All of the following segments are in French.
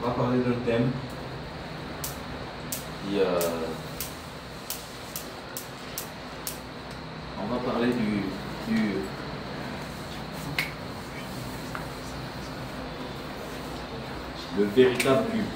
On va parler d'un thème qui on va parler le véritable culte.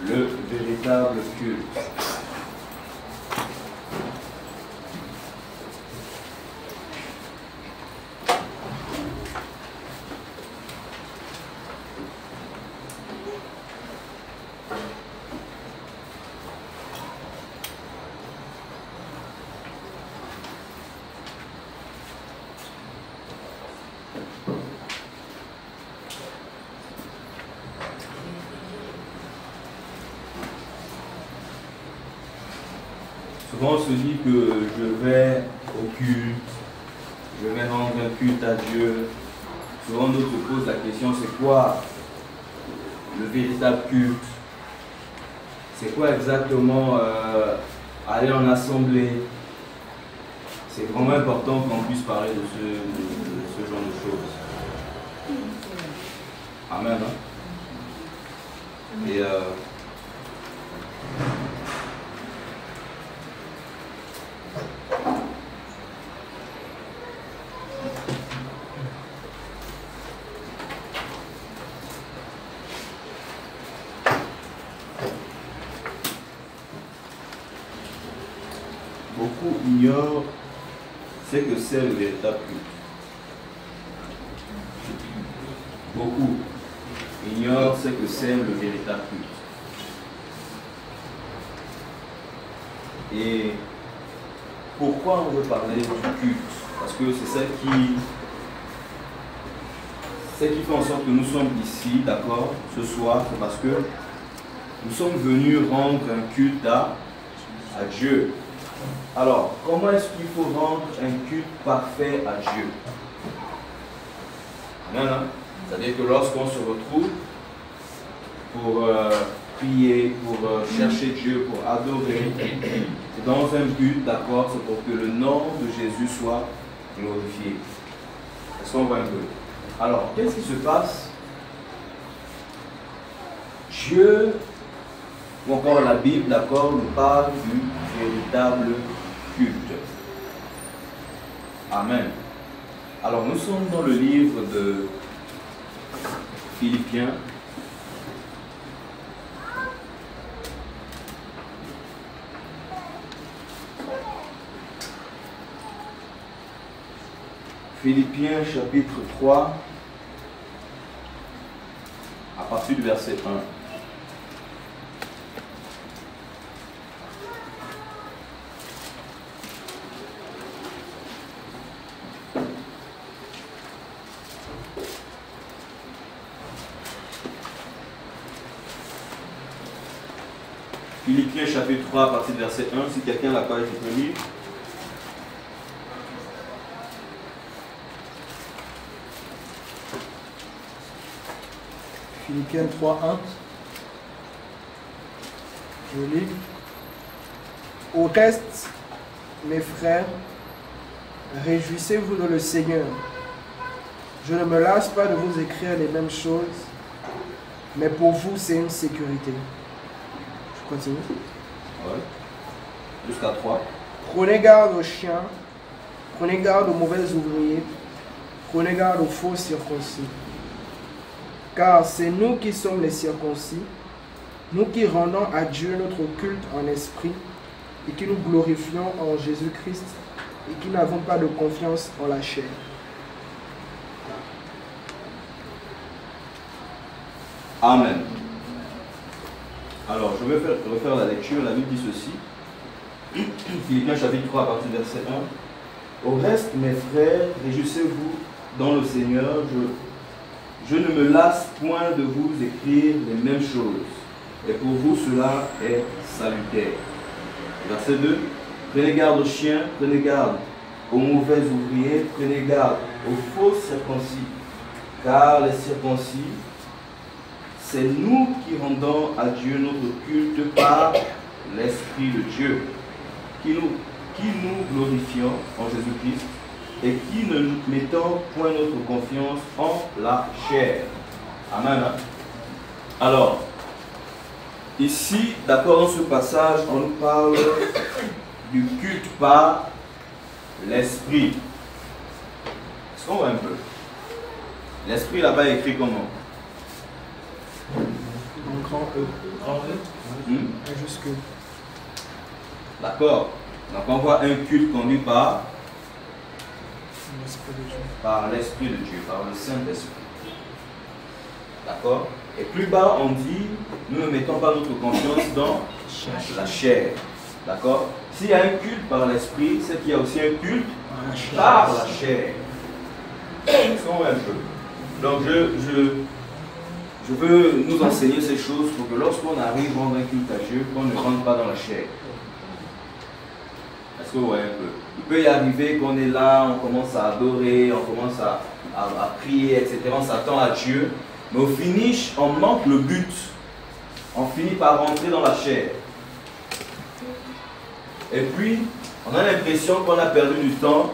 Le véritable culte. Souvent on se dit que je vais au culte, je vais rendre un culte à Dieu. Souvent on se pose la question, c'est quoi le véritable culte? C'est quoi exactement aller en assemblée? C'est vraiment important qu'on puisse parler de ce genre de choses. Amen. Hein? Et beaucoup ignorent ce que c'est le véritable culte. Beaucoup ignorent ce que c'est le véritable culte. Et pourquoi on veut parler du culte? Parce que c'est ça qui fait en sorte que nous sommes ici, d'accord, ce soir. C'est parce que nous sommes venus rendre un culte à Dieu. Alors, comment est-ce qu'il faut rendre un culte parfait à Dieu? Amen, hein? C'est-à-dire que lorsqu'on se retrouve pour prier, pour chercher Dieu, pour adorer, c'est dans un but, d'accord, c'est pour que le nom de Jésus soit glorifié. Est-ce qu'on voit un peu? Alors, qu'est-ce qui se passe? Dieu, ou encore la Bible, d'accord, nous parle du véritable culte. Amen. Alors, nous sommes dans le livre de Philippiens. Philippiens chapitre 3, à partir du verset 1. Philippiens chapitre 3 à partir du verset 1, si quelqu'un l'a page, je peux lire. Philippiens 3, 1. Je lis. Au reste, mes frères, réjouissez-vous dans le Seigneur. Je ne me lasse pas de vous écrire les mêmes choses, mais pour vous, c'est une sécurité. Je continue. Ouais. Jusqu'à 3. Prenez garde aux chiens, prenez garde aux mauvais ouvriers, prenez garde aux faux circoncis. Car c'est nous qui sommes les circoncis, nous qui rendons à Dieu notre culte en esprit et qui nous glorifions en Jésus-Christ et qui n'avons pas de confiance en la chair. Amen. Alors, je vais refaire la lecture. La Bible dit ceci. Philippiens chapitre 3 à partir du verset 1. Au reste, mes frères, réjouissez-vous dans le Seigneur. Je ne me lasse point de vous écrire les mêmes choses. Et pour vous, cela est salutaire. Verset 2. Prenez garde aux chiens, prenez garde aux mauvais ouvriers, prenez garde aux faux circoncis. Car les circoncis, c'est nous qui rendons à Dieu notre culte par l'Esprit de Dieu, qui nous glorifions en Jésus-Christ et qui ne mettons point notre confiance en la chair. Amen. Alors, ici, d'accord, dans ce passage, on nous parle du culte par l'Esprit. Est-ce qu'on voit un peu? L'Esprit là-bas est écrit comment? En grand E. Grand E? Majuscule. D'accord. Donc on voit un culte conduit par L'Esprit de Dieu. par l'Esprit de Dieu, par le Saint-Esprit. D'accord? Et plus bas, on dit, nous ne mettons pas notre confiance dans la chair. D'accord? S'il y a un culte par l'Esprit, c'est qu'il y a aussi un culte par la chair. Est-ce qu'on voit un peu? Donc je veux nous enseigner ces choses pour que lorsqu'on arrive à rendre un culte à Dieu, qu'on ne rentre pas dans la chair. Est-ce que vous voyez un peu? Il peut y arriver qu'on est là, on commence à adorer, on commence à prier, etc. On s'attend à Dieu. Mais au finish, on manque le but. On finit par rentrer dans la chair. Et puis, on a l'impression qu'on a perdu du temps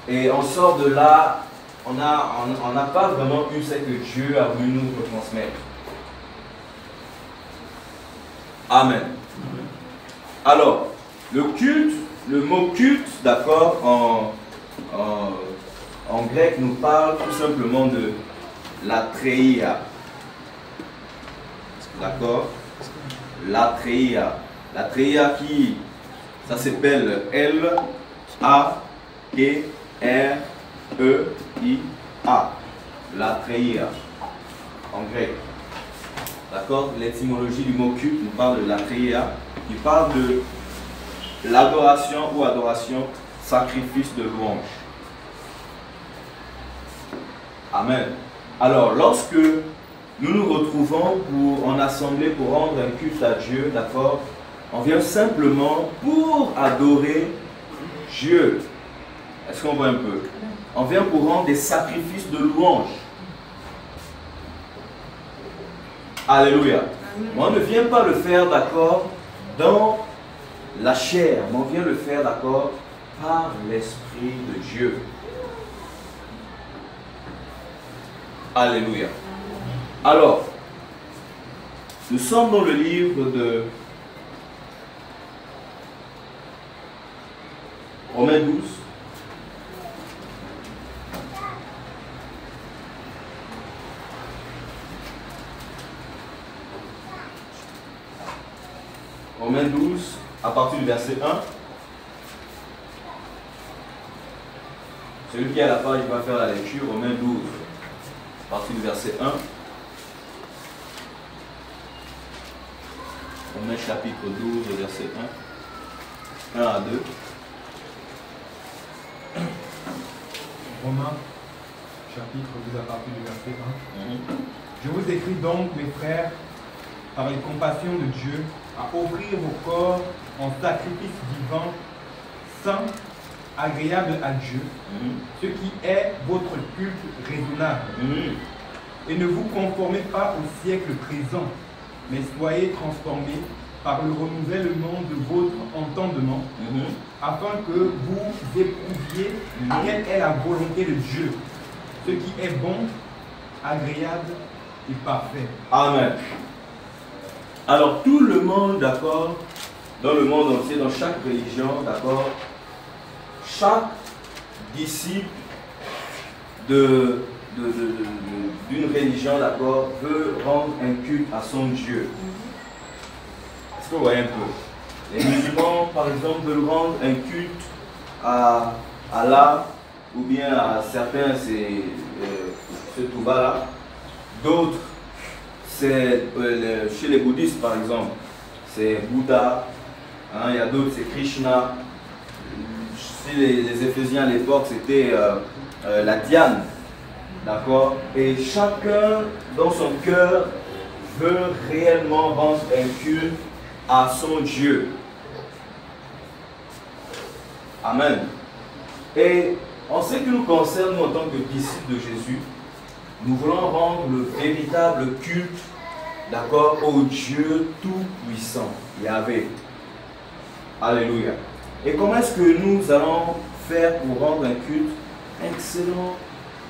et on sort de là, on n'a pas vraiment eu ce que Dieu a voulu nous transmettre. Amen. Alors, le culte, le mot culte, d'accord, en grec nous parle tout simplement de latreia. D'accord? Latreia. Latreia qui, ça s'appelle L-A-T-R-E-I-A. Latreia. En grec. D'accord? L'étymologie du mot culte nous parle de latreia, qui parle de l'adoration ou adoration, sacrifice de louange. Amen. Alors, lorsque nous nous retrouvons en assemblée pour rendre un culte à Dieu, d'accord, on vient simplement pour adorer Dieu. Est-ce qu'on voit un peu? On vient pour rendre des sacrifices de louange. Alléluia. Mais on ne vient pas le faire, d'accord, dans la chair, mais on vient le faire, d'accord, par l'Esprit de Dieu. Alléluia. Alors, nous sommes dans le livre de Romains 12. Romains 12, à partir du verset 1. Celui qui a la page, il va faire la lecture. Romains 12, à partir du verset 1. Romains chapitre 12, verset 1. 1 à 2. Romains chapitre 12 à partir du verset 1. Je vous écris donc, mes frères, par les compassions de Dieu, à offrir vos corps en sacrifice vivant, saint, agréable à Dieu, ce qui est votre culte raisonnable. Et ne vous conformez pas au siècle présent, mais soyez transformés par le renouvellement de votre entendement, afin que vous éprouviez quelle est la volonté de Dieu, ce qui est bon, agréable et parfait. Amen. Alors tout le monde, d'accord, dans le monde entier, dans chaque religion, d'accord, chaque disciple d'une religion, d'accord, veut rendre un culte à son Dieu. Est-ce que vous voyez un peu? Les musulmans, par exemple, veulent rendre un culte à Allah, ou bien à certains, c'est ce Touba-là. D'autres, c'est chez les bouddhistes, par exemple, c'est Bouddha. Hein, il y a d'autres, c'est Krishna. Si les Éphésiens à l'époque, c'était la Diane. D'accord? Et chacun, dans son cœur, veut réellement rendre un culte à son Dieu. Amen. Et en ce qui nous concerne, nous en tant que disciples de Jésus, nous voulons rendre le véritable culte, d'accord, au Dieu Tout-Puissant, Yahvé. Alléluia. Et comment est-ce que nous allons faire pour rendre un culte excellent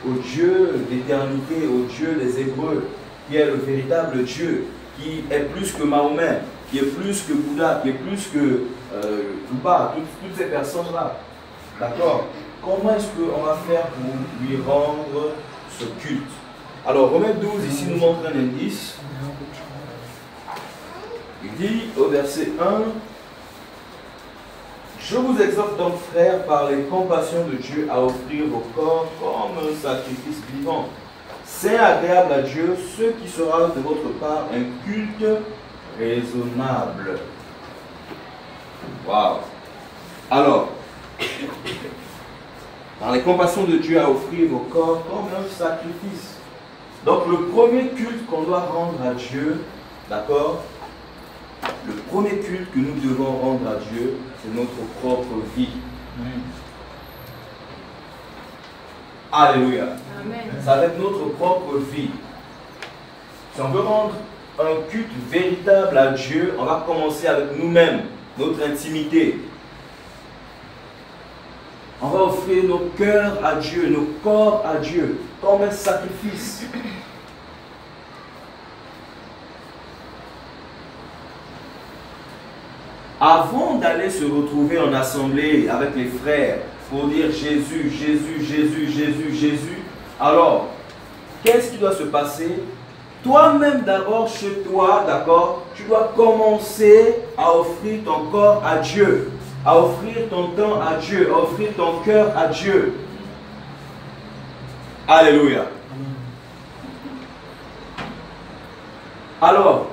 au Dieu d'éternité, au Dieu des Hébreux, qui est le véritable Dieu, qui est plus que Mahomet, qui est plus que Bouddha, qui est plus que Touba, toutes ces personnes-là. D'accord? Comment est-ce qu'on va faire pour lui rendre ce culte? Alors, Romains 12, ici, nous montre un indice. Il dit au verset 1, « Je vous exhorte donc, frères, par les compassions de Dieu, à offrir vos corps comme un sacrifice vivant, saint, agréable à Dieu, ce qui sera de votre part un culte raisonnable. » Waouh! Alors, par les compassions de Dieu, à offrir vos corps comme un sacrifice. Donc, le premier culte qu'on doit rendre à Dieu, d'accord? Le premier culte que nous devons rendre à Dieu, c'est notre propre vie. Alléluia. Amen. Ça va être notre propre vie. Si on veut rendre un culte véritable à Dieu, on va commencer avec nous-mêmes, notre intimité. On va offrir nos cœurs à Dieu, nos corps à Dieu, comme un sacrifice. Avant d'aller se retrouver en assemblée avec les frères pour dire Jésus, Jésus, Jésus, Jésus, Jésus, alors, qu'est-ce qui doit se passer? Toi-même d'abord chez toi, d'accord, tu dois commencer à offrir ton corps à Dieu, à offrir ton temps à Dieu, à offrir ton cœur à Dieu. Alléluia. Alors,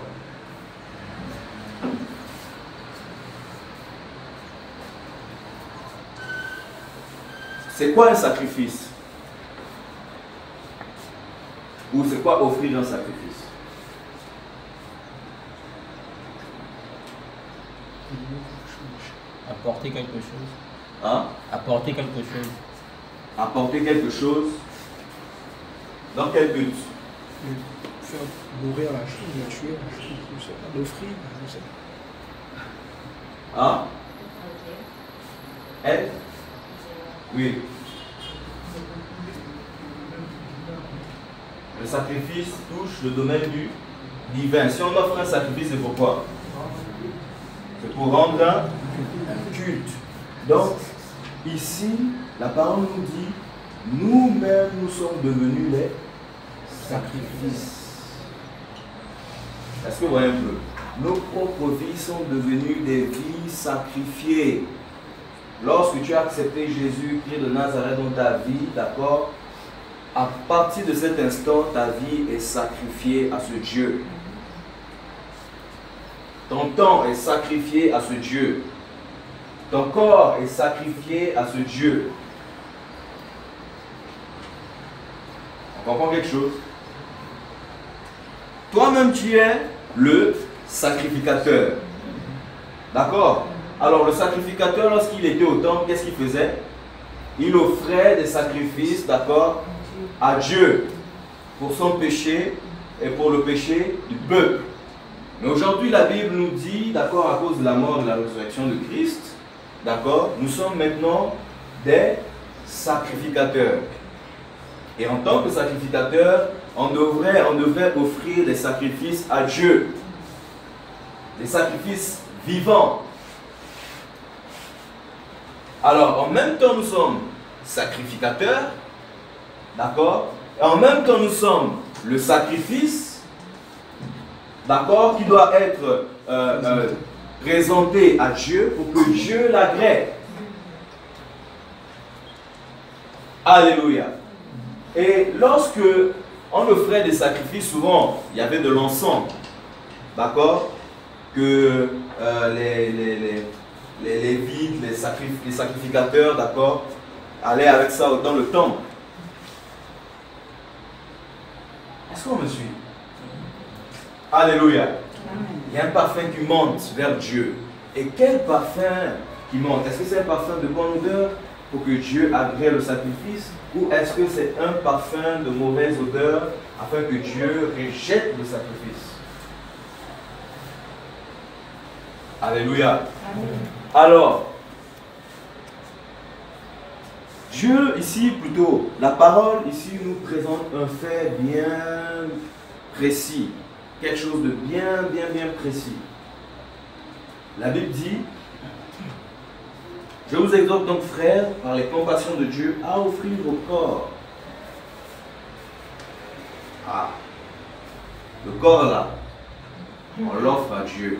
c'est quoi un sacrifice? Ou c'est quoi offrir un sacrifice? Apporter quelque chose. Hein? Apporter quelque chose. Apporter quelque chose. Dans quel but? Faire mourir la chose, la tuer, je sais pas, l'offrir, je sais pas. Hein? Elle? Oui. Le sacrifice touche le domaine du divin. Si on offre un sacrifice, c'est pourquoi? C'est pour rendre un culte. Donc, ici, la parole nous dit, nous-mêmes, nous sommes devenus les sacrifices. Est-ce que vous voyez un peu? Nos propres vies sont devenues des vies sacrifiées. Lorsque tu as accepté Jésus, Christ de Nazareth dans ta vie, d'accord? À partir de cet instant, ta vie est sacrifiée à ce Dieu. Ton temps est sacrifié à ce Dieu. Ton corps est sacrifié à ce Dieu. On comprend quelque chose? Toi-même, tu es le sacrificateur. D'accord? Alors, le sacrificateur, lorsqu'il était au temple, qu'est-ce qu'il faisait? Il offrait des sacrifices, d'accord, à Dieu pour son péché et pour le péché du peuple. Mais aujourd'hui, la Bible nous dit, d'accord, à cause de la mort et de la résurrection de Christ, d'accord, nous sommes maintenant des sacrificateurs. Et en tant que sacrificateur, on devrait offrir des sacrifices à Dieu. Des sacrifices vivants. Alors, en même temps, nous sommes sacrificateurs, d'accord? Et en même temps, nous sommes le sacrifice, d'accord, qui doit être présenté à Dieu pour que Dieu l'agrée. Alléluia. Et lorsque on offrait des sacrifices, souvent, il y avait de l'encens, d'accord? que les Lévites, les sacrificateurs, d'accord, allaient avec ça dans le temple. Est-ce qu'on me suit? Alléluia. Il y a un parfum qui monte vers Dieu. Et quel parfum qui monte? Est-ce que c'est un parfum de bonne odeur pour que Dieu agrée le sacrifice? Ou est-ce que c'est un parfum de mauvaise odeur afin que Dieu rejette le sacrifice? Alléluia. Amen. Alors, Dieu ici plutôt, la parole ici nous présente un fait bien précis. Quelque chose de bien précis. La Bible dit: je vous exhorte donc, frères, par les compassions de Dieu, à offrir vos corps. Ah, le corps là, on l'offre à Dieu.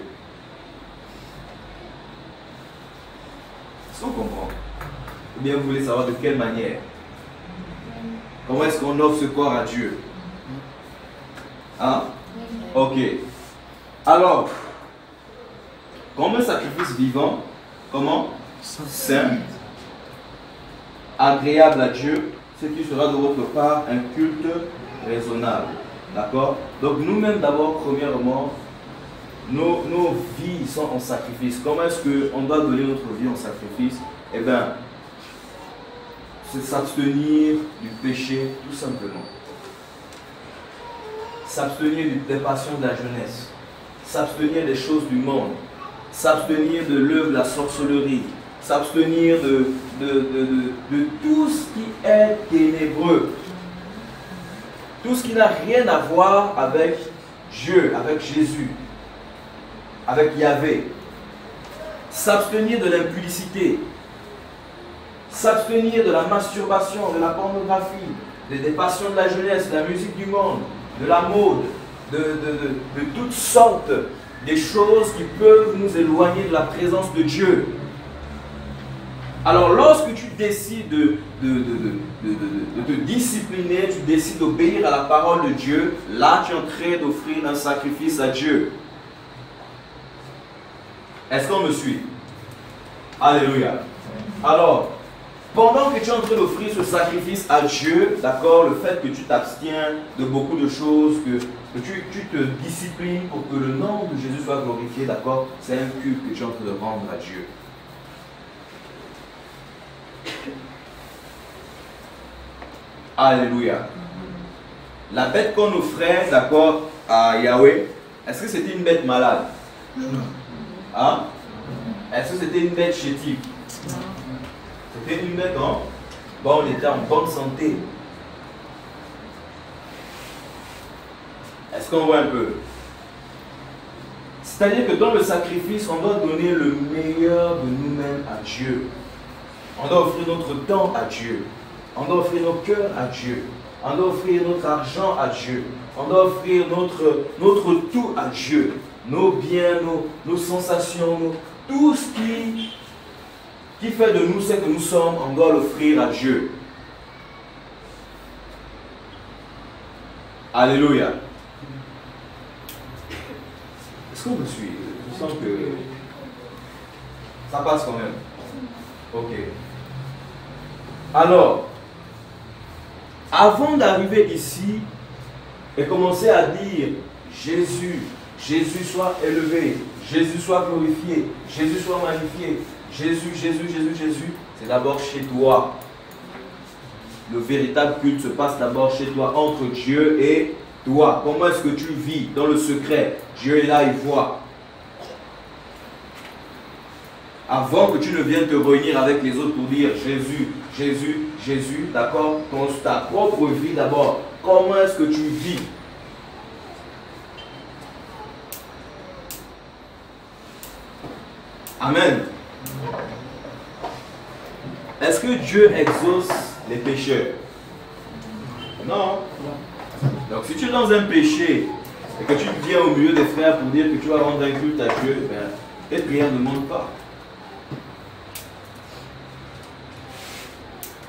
Est-ce qu'on comprend? Ou bien vous voulez savoir de quelle manière? Comment est-ce qu'on offre ce corps à Dieu? Hein? Ok. Alors, comme un sacrifice vivant, comment? Saint, agréable à Dieu, ce qui sera de votre part un culte raisonnable. D'accord? Donc nous-mêmes d'abord, premièrement, nos vies sont en sacrifice. Comment est-ce qu'on doit donner notre vie en sacrifice? Eh bien, c'est s'abstenir du péché, tout simplement. S'abstenir des passions de la jeunesse. S'abstenir des choses du monde. S'abstenir de l'œuvre de la sorcellerie. S'abstenir de tout ce qui est ténébreux. Tout ce qui n'a rien à voir avec Dieu, avec Jésus, avec Yahvé. S'abstenir de l'impudicité. S'abstenir de la masturbation, de la pornographie, des passions de la jeunesse, de la musique du monde, de la mode, de toutes sortes des choses qui peuvent nous éloigner de la présence de Dieu. Alors lorsque tu décides de te discipliner, tu décides d'obéir à la parole de Dieu, là tu es en train d'offrir un sacrifice à Dieu. Est-ce qu'on me suit? Alléluia. Alors, pendant que tu es en train d'offrir ce sacrifice à Dieu, d'accord, le fait que tu t'abstiens de beaucoup de choses, que tu te disciplines pour que le nom de Jésus soit glorifié, d'accord, c'est un culte que tu es en train de rendre à Dieu. Alléluia. La bête qu'on offrait, d'accord, à Yahweh, est-ce que c'était une bête malade? Hein? Est-ce que c'était une bête chétive? C'était une bête, hein? Bon, on était en bonne santé. Est-ce qu'on voit un peu? C'est-à-dire que dans le sacrifice, on doit donner le meilleur de nous-mêmes à Dieu. On doit offrir notre temps à Dieu. On doit offrir nos cœurs à Dieu. On doit offrir notre argent à Dieu. On doit offrir notre tout à Dieu. Nos biens, nos sensations, tout ce qui fait de nous ce que nous sommes, on doit l'offrir à Dieu. Alléluia. Est-ce qu'on me suit? Je sens que ça passe quand même. Ok. Alors, avant d'arriver ici et commencer à dire Jésus, Jésus soit élevé, Jésus soit glorifié, Jésus soit magnifié, Jésus, Jésus, Jésus, Jésus, c'est d'abord chez toi. Le véritable culte se passe d'abord chez toi, entre Dieu et toi. Comment est-ce que tu vis dans le secret? Dieu est là, il voit. Avant que tu ne viennes te réunir avec les autres pour dire Jésus, Jésus, Jésus, d'accord? Ta propre vie d'abord. Comment est-ce que tu vis? Amen. Est-ce que Dieu exauce les pécheurs? Non. Donc si tu es dans un péché et que tu viens au milieu des frères pour dire que tu vas rendre un culte à Dieu, ben, tes prières ne montent pas.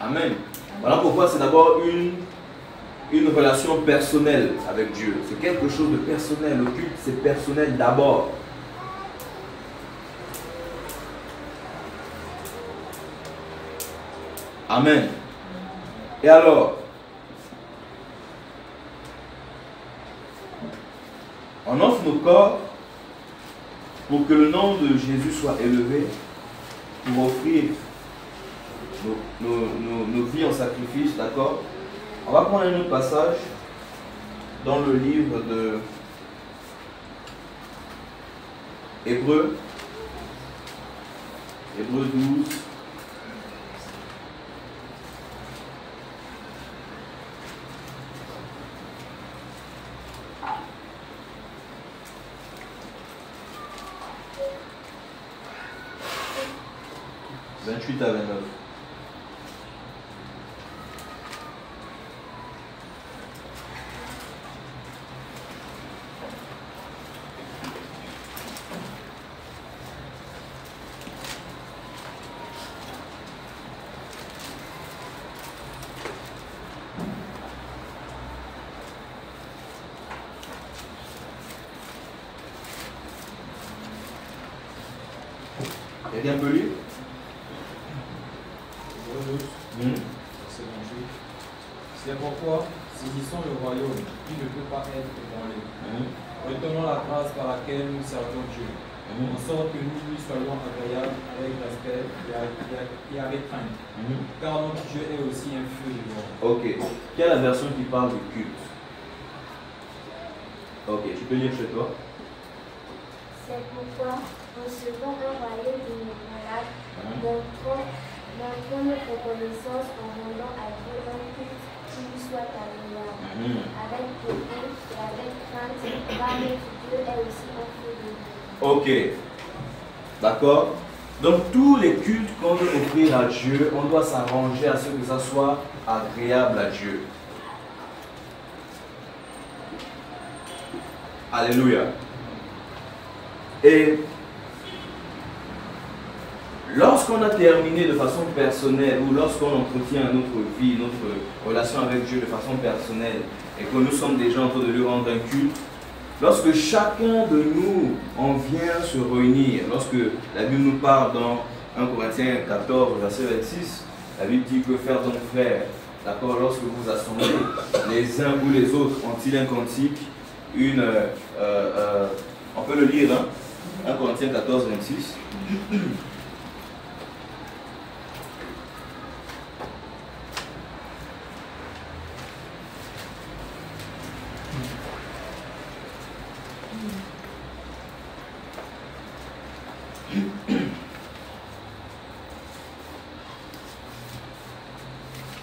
Amen. Voilà pourquoi c'est d'abord une relation personnelle avec Dieu. C'est quelque chose de personnel. Le culte, c'est personnel d'abord. Amen. Et alors, on offre nos corps pour que le nom de Jésus soit élevé, pour offrir nos vies en sacrifice, d'accord? On va prendre un autre passage dans le livre de Hébreux 12. « 28 à 29. Quelqu'un peut lire? C'est pourquoi, saisissons le royaume, qui ne peut pas être ébranlé. Retenons la grâce par laquelle nous servons Dieu, en sorte que nous lui soyons agréables avec respect et avec crainte. Car notre Dieu est aussi un feu de gloire. Ok. Quelle est la version qui parle du culte? Ok, tu peux lire chez toi. C'est pourquoi, en second un royaume inébranlable, montrons notre reconnaissance en rendant à Dieu un culte qui lui soit agréable, avec pudeur et avec crainte, car notre Dieu est aussi un feu de gloire. Ok. D'accord? Donc tous les cultes qu'on veut offrir à Dieu, on doit s'arranger à ce que ça soit agréable à Dieu. Alléluia. Et lorsqu'on a terminé de façon personnelle ou lorsqu'on entretient notre vie, notre relation avec Dieu de façon personnelle et que nous sommes déjà en train de lui rendre un culte, lorsque chacun de nous en vient se réunir, lorsque la Bible nous parle dans 1 Corinthiens 14, verset 26, la Bible dit que faire donc frère, d'accord, lorsque vous assemblez, les uns ou les autres ont-ils un cantique, on peut le lire, hein? 1 Corinthiens 14, 26.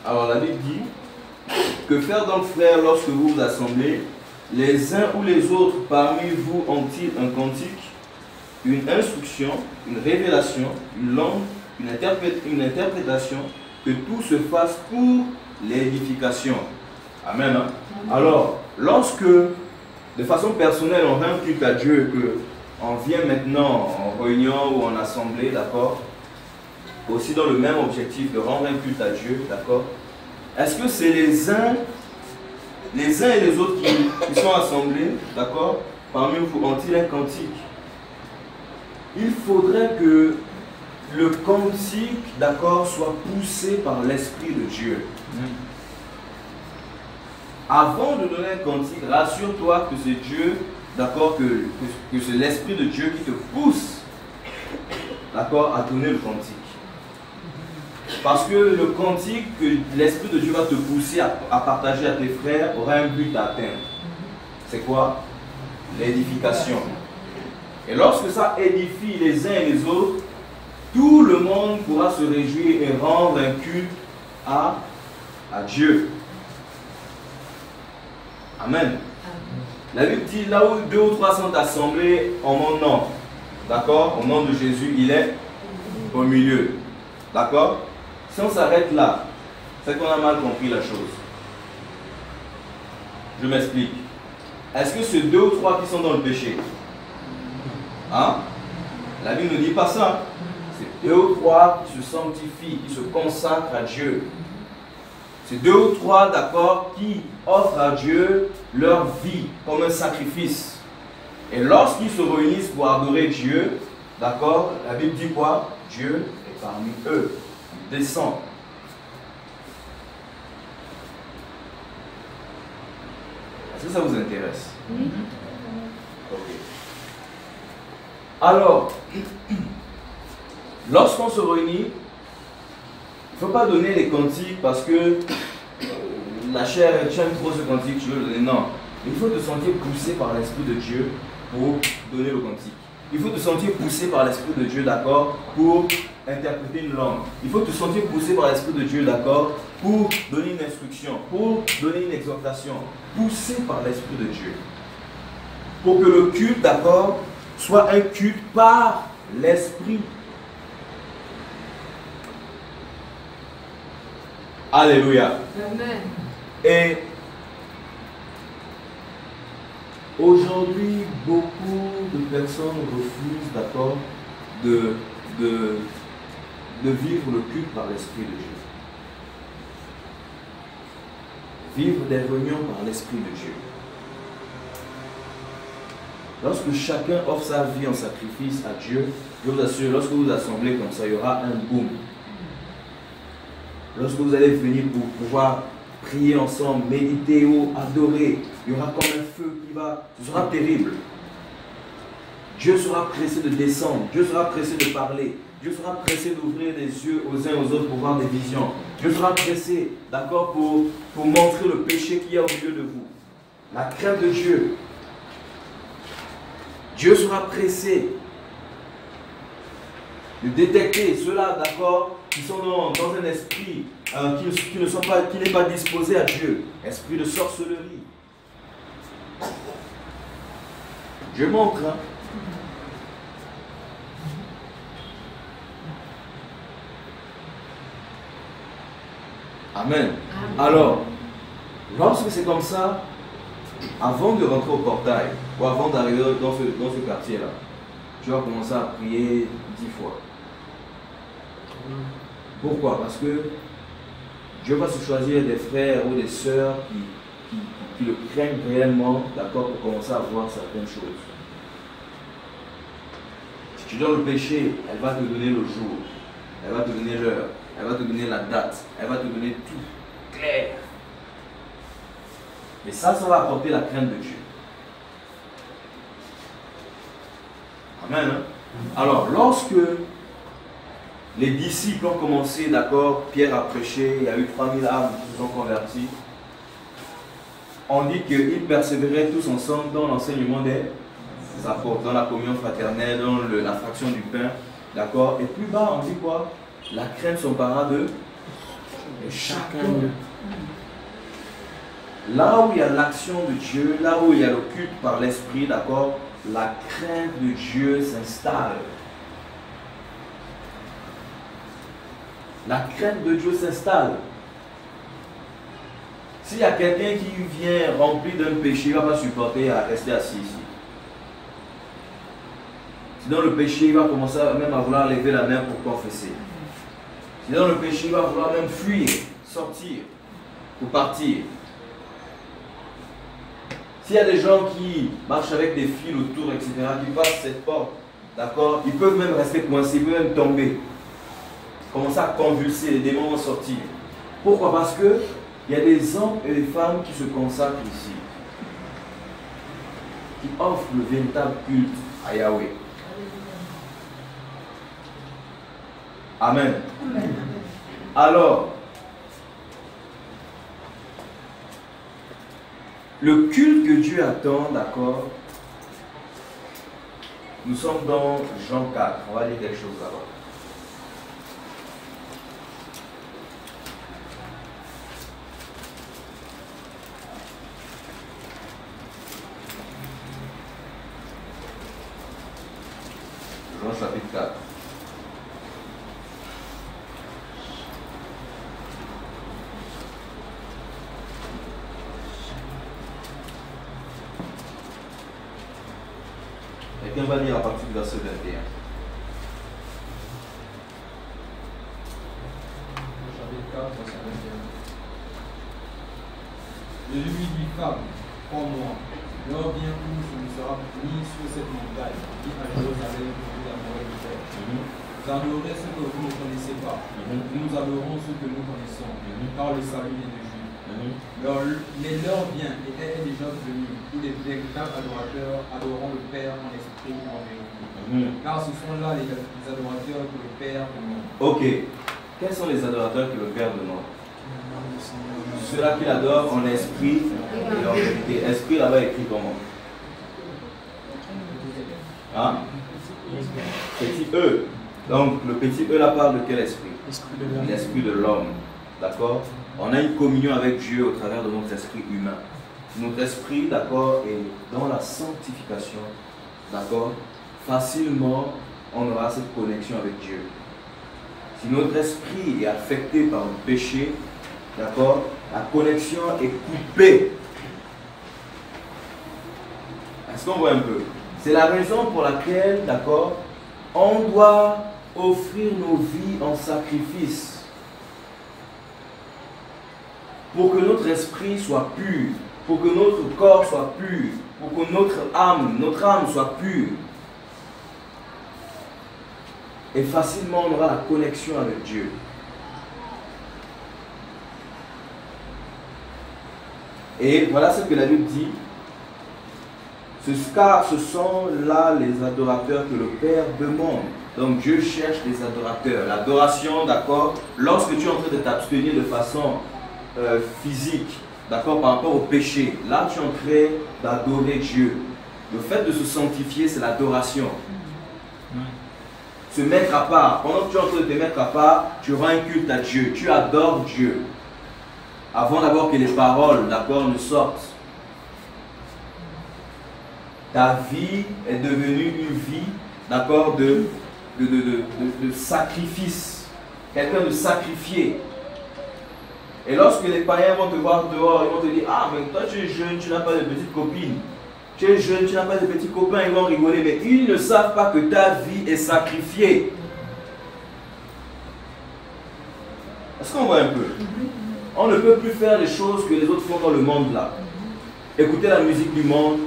Alors la Bible dit que faire donc frère lorsque vous vous assemblez, les uns ou les autres parmi vous ont-ils un cantique, une instruction, une révélation, une langue, une interprétation, que tout se fasse pour l'édification. Amen. Hein? Alors, lorsque de façon personnelle on rend culte à Dieu, qu'on vient maintenant en réunion ou en assemblée, d'accord, aussi dans le même objectif de rendre un culte à Dieu, d'accord, est-ce que c'est les uns et les autres qui sont assemblés, d'accord, parmi vous ont-ils un cantique? Il faudrait que le cantique, d'accord, soit poussé par l'Esprit de Dieu. Avant de donner un cantique, rassure-toi que c'est Dieu, d'accord, que c'est l'Esprit de Dieu qui te pousse, d'accord, à donner le cantique. Parce que le cantique que l'Esprit de Dieu va te pousser à partager à tes frères aura un but à atteindre. C'est quoi? L'édification. Et lorsque ça édifie les uns et les autres, tout le monde pourra se réjouir et rendre un culte à Dieu. Amen. La Bible dit, là où 2 ou 3 sont assemblés en mon nom, d'accord, au nom de Jésus, il est au milieu. D'accord? Si on s'arrête là, c'est qu'on a mal compris la chose. Je m'explique. Est-ce que c'est 2 ou 3 qui sont dans le péché? Hein? La Bible ne dit pas ça. C'est 2 ou 3 qui se sanctifient, qui se consacrent à Dieu. C'est 2 ou 3, d'accord, qui offrent à Dieu leur vie comme un sacrifice. Et lorsqu'ils se réunissent pour adorer Dieu, d'accord, la Bible dit quoi? Dieu est parmi eux. Il descend. Est-ce que ça vous intéresse? Oui. Ok. Alors, lorsqu'on se réunit, il ne faut pas donner les cantiques parce que la chair, tu aimes trop ce cantique, tu veux le donner. Non. Il faut te sentir poussé par l'Esprit de Dieu pour donner le cantique. Il faut te sentir poussé par l'Esprit de Dieu, d'accord, pour interpréter une langue. Il faut te sentir poussé par l'Esprit de Dieu, d'accord, pour donner une instruction, pour donner une exhortation. Poussé par l'Esprit de Dieu. Pour que le culte, d'accord, soit un culte par l'Esprit. Alléluia. Amen. Et aujourd'hui, beaucoup de personnes refusent, d'accord, de vivre le culte par l'Esprit de Dieu. Vivre des réunions par l'Esprit de Dieu. Lorsque chacun offre sa vie en sacrifice à Dieu, je vous assure, lorsque vous vous assemblez comme ça, il y aura un boom. Lorsque vous allez venir pour pouvoir prier ensemble, méditer ou adorer, il y aura comme un feu qui va, ce sera terrible. Dieu sera pressé de descendre, Dieu sera pressé de parler, Dieu sera pressé d'ouvrir les yeux aux uns aux autres pour voir des visions. Dieu sera pressé, d'accord, pour montrer le péché qu'il y a au milieu de vous. La crainte de Dieu. Dieu sera pressé de détecter ceux-là, d'accord, qui sont dans un esprit qui n'est pas disposé à Dieu, esprit de sorcellerie. Dieu montre, hein. Amen. Alors, lorsque c'est comme ça, avant de rentrer au portail, ou avant d'arriver dans ce quartier-là, tu vas commencer à prier 10 fois. Pourquoi? Parce que Dieu va se choisir des frères ou des sœurs qui le craignent réellement, d'accord, pour commencer à voir certaines choses. Si tu donnes le péché, elle va te donner le jour, elle va te donner l'heure, elle va te donner la date, elle va te donner tout clair. Et ça va apporter la crainte de Dieu. Amen. Hein? Alors, lorsque les disciples ont commencé, d'accord, Pierre a prêché, il y a eu 3000 âmes qui se sont converties. On dit qu'ils persévéraient tous ensemble dans l'enseignement des apôtres, dans la communion fraternelle, dans la fraction du pain, d'accord. Et plus bas, on dit quoi? La crainte s'empara de chacun. Là où il y a l'action de Dieu, là où il y a le culte par l'Esprit, d'accord, la crainte de Dieu s'installe. La crainte de Dieu s'installe. S'il y a quelqu'un qui vient rempli d'un péché, il ne va pas supporter à rester assis ici. Si dans le péché, il va commencer même à vouloir lever la main pour confesser. Si dans le péché, il va vouloir même fuir, sortir, pour partir. S'il y a des gens qui marchent avec des fils autour, etc., qui passent cette porte, d'accord, ils peuvent même rester coincés, ils peuvent même tomber. Commencer à convulser, les démons vont sortir. Pourquoi? Parce que il y a des hommes et des femmes qui se consacrent ici, qui offrent le véritable culte à Yahweh. Amen. Amen. Alors, le culte que Dieu attend, d'accord, nous sommes dans Jean 4, on va lire quelque chose là-bas. Jean chapitre 4. Quelqu'un va lire à partir du verset 21. Chapitre 4, verset 21. Je lui dis, femme, prends-moi. L'heure vient où je ne sera mis sur cette montagne, qui à Jérusalem pour vous adorer le Père. Vous adorez ce que vous ne connaissez pas. Nous adorons ce que nous connaissons, car le salut est de Dieu. Mais l'heure vient et elle est déjà venue où les véritables adorateurs adoreront le Père en esprit et en vérité. Car ce sont là les adorateurs que le Père demande. Ok. Quels sont les adorateurs que le Père demande? Ceux-là qui adorent en esprit et en vérité. Esprit là-bas écrit comment? Hein? Petit E. Donc le petit E là parle de quel esprit? L'esprit de l'homme. D'accord? On a une communion avec Dieu au travers de notre esprit humain. Notre esprit, d'accord, est dans la sanctification. D'accord? Facilement, on aura cette connexion avec Dieu. Si notre esprit est affecté par le péché, d'accord, la connexion est coupée. Est-ce qu'on voit un peu? C'est la raison pour laquelle, d'accord, on doit offrir nos vies en sacrifice pour que notre esprit soit pur, pour que notre corps soit pur, pour que notre âme soit pure. Et facilement on aura la connexion avec Dieu. Et voilà ce que la Bible dit. Car ce sont là les adorateurs que le Père demande. Donc Dieu cherche des adorateurs. L'adoration, d'accord, lorsque tu es en train de t'abstenir de façon physique, d'accord, par rapport au péché, là tu es en train d'adorer Dieu. Le fait de se sanctifier, c'est l'adoration. Se mettre à part. Pendant que tu es en train de te mettre à part, tu rends un culte à Dieu. Tu adores Dieu. Avant d'abord que les paroles, d'accord, ne sortent. Ta vie est devenue une vie, d'accord, de sacrifice. Quelqu'un de sacrifié. Et lorsque les païens vont te voir dehors, ils vont te dire, ah, mais toi tu es jeune, tu n'as pas de petite copine. Tu es jeune, tu n'as pas de petits copains, ils vont rigoler. Mais ils ne savent pas que ta vie est sacrifiée. Est-ce qu'on voit un peu? On ne peut plus faire les choses que les autres font dans le monde là. Écouter la musique du monde.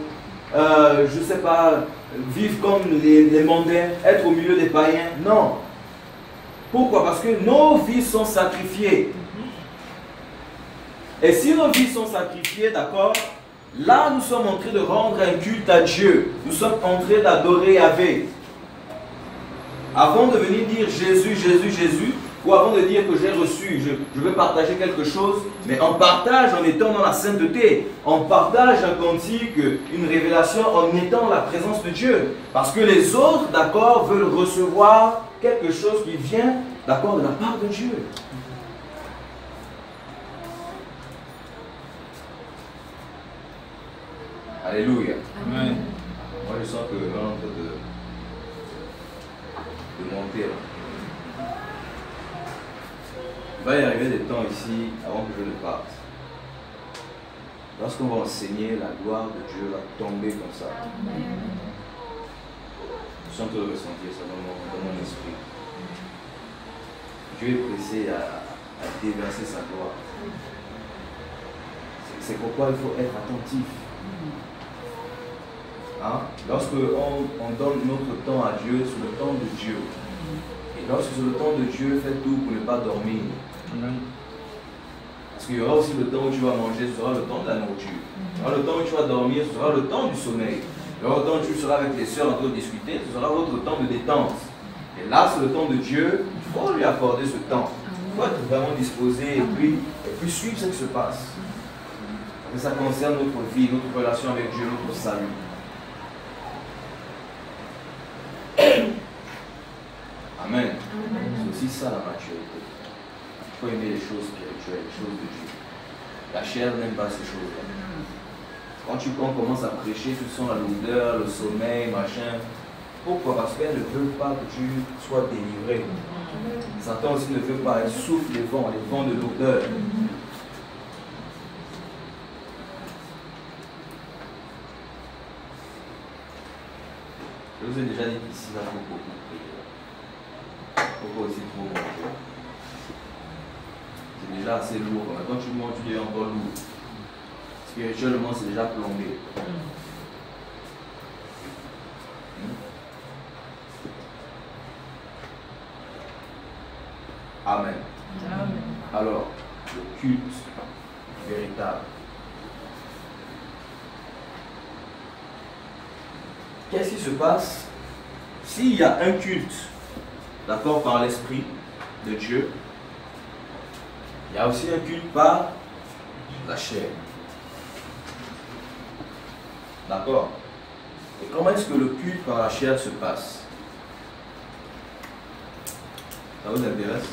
Je ne sais pas, vivre comme les mondains, être au milieu des païens. Non. Pourquoi? Parce que nos vies sont sacrifiées. Et si nos vies sont sacrifiées, d'accord, là nous sommes en train de rendre un culte à Dieu. Nous sommes en train d'adorer Yahvé. Avant de venir dire Jésus, Jésus, Jésus, ou avant de dire que j'ai reçu, je veux partager quelque chose, mais on partage en étant dans la sainteté, on partage un cantique, une révélation en étant dans la présence de Dieu. Parce que les autres, d'accord, veulent recevoir quelque chose qui vient, d'accord, de la part de Dieu. Alléluia. Amen. Moi je sens que on est en train de monter là. Il va y arriver des temps ici, avant que je ne parte. Lorsqu'on va enseigner, la gloire de Dieu va tomber comme ça. Je suis en train de ressentir ça dans mon esprit. Dieu est pressé à déverser sa gloire. C'est pourquoi il faut être attentif. Hein? Lorsque on donne notre temps à Dieu, c'est le temps de Dieu. Et lorsque c'est le temps de Dieu, fais tout pour ne pas dormir. Parce qu'il y aura aussi le temps où tu vas manger, ce sera le temps de la nourriture. Il y aura le temps où tu vas dormir, ce sera le temps du sommeil. Il y aura le temps où tu seras avec tes soeurs en train de discuter, ce sera votre temps de détente. Et là, c'est le temps de Dieu, il faut lui accorder ce temps. Il faut être vraiment disposé et puis suivre ce qui se passe. Et ça concerne notre vie, notre relation avec Dieu, notre salut. Amen. C'est aussi ça la maturité. Il faut aimer les choses spirituelles, les choses de Dieu. La chair n'aime pas ces choses-là. Quand on commence à prêcher, tu sens la lourdeur, le sommeil, machin. Pourquoi? Parce qu'elle ne veut pas que tu sois délivré. Satan aussi ne veut pas, elle souffle les vents de lourdeur. Je vous ai déjà dit qu'ici, il faut beaucoup prier. Pourquoi aussi trop manger? C'est déjà assez lourd. Quand tu manges, tu deviens encore lourd. Spirituellement, c'est déjà plombé. Amen. Alors, le culte véritable. Qu'est-ce qui se passe s'il y a un culte, d'accord, par l'Esprit de Dieu? Il y a aussi un culte par la chair. D'accord? Et comment est-ce que le culte par la chair se passe? Ça vous intéresse?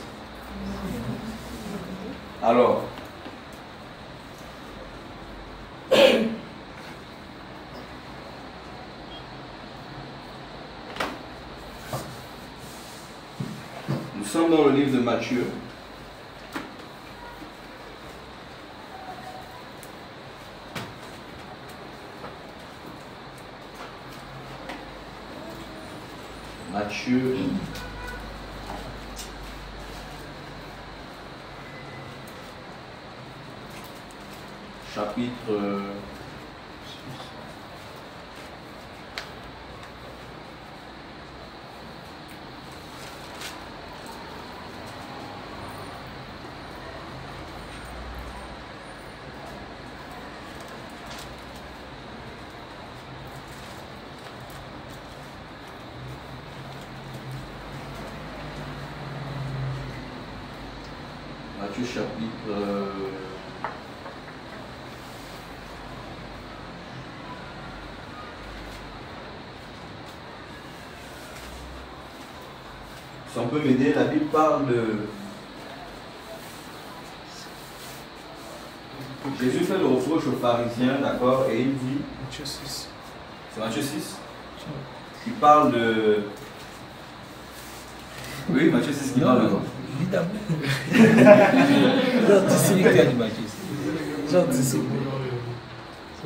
Alors, nous sommes dans le livre de Matthieu. Matthieu. Chapitre Si on peut m'aider, la Bible parle de... Jésus fait le reproche aux pharisiens, d'accord, et il dit... Matthieu 6. C'est Matthieu 6? Il parle de... Oui, Matthieu 6 qui parle de quoi?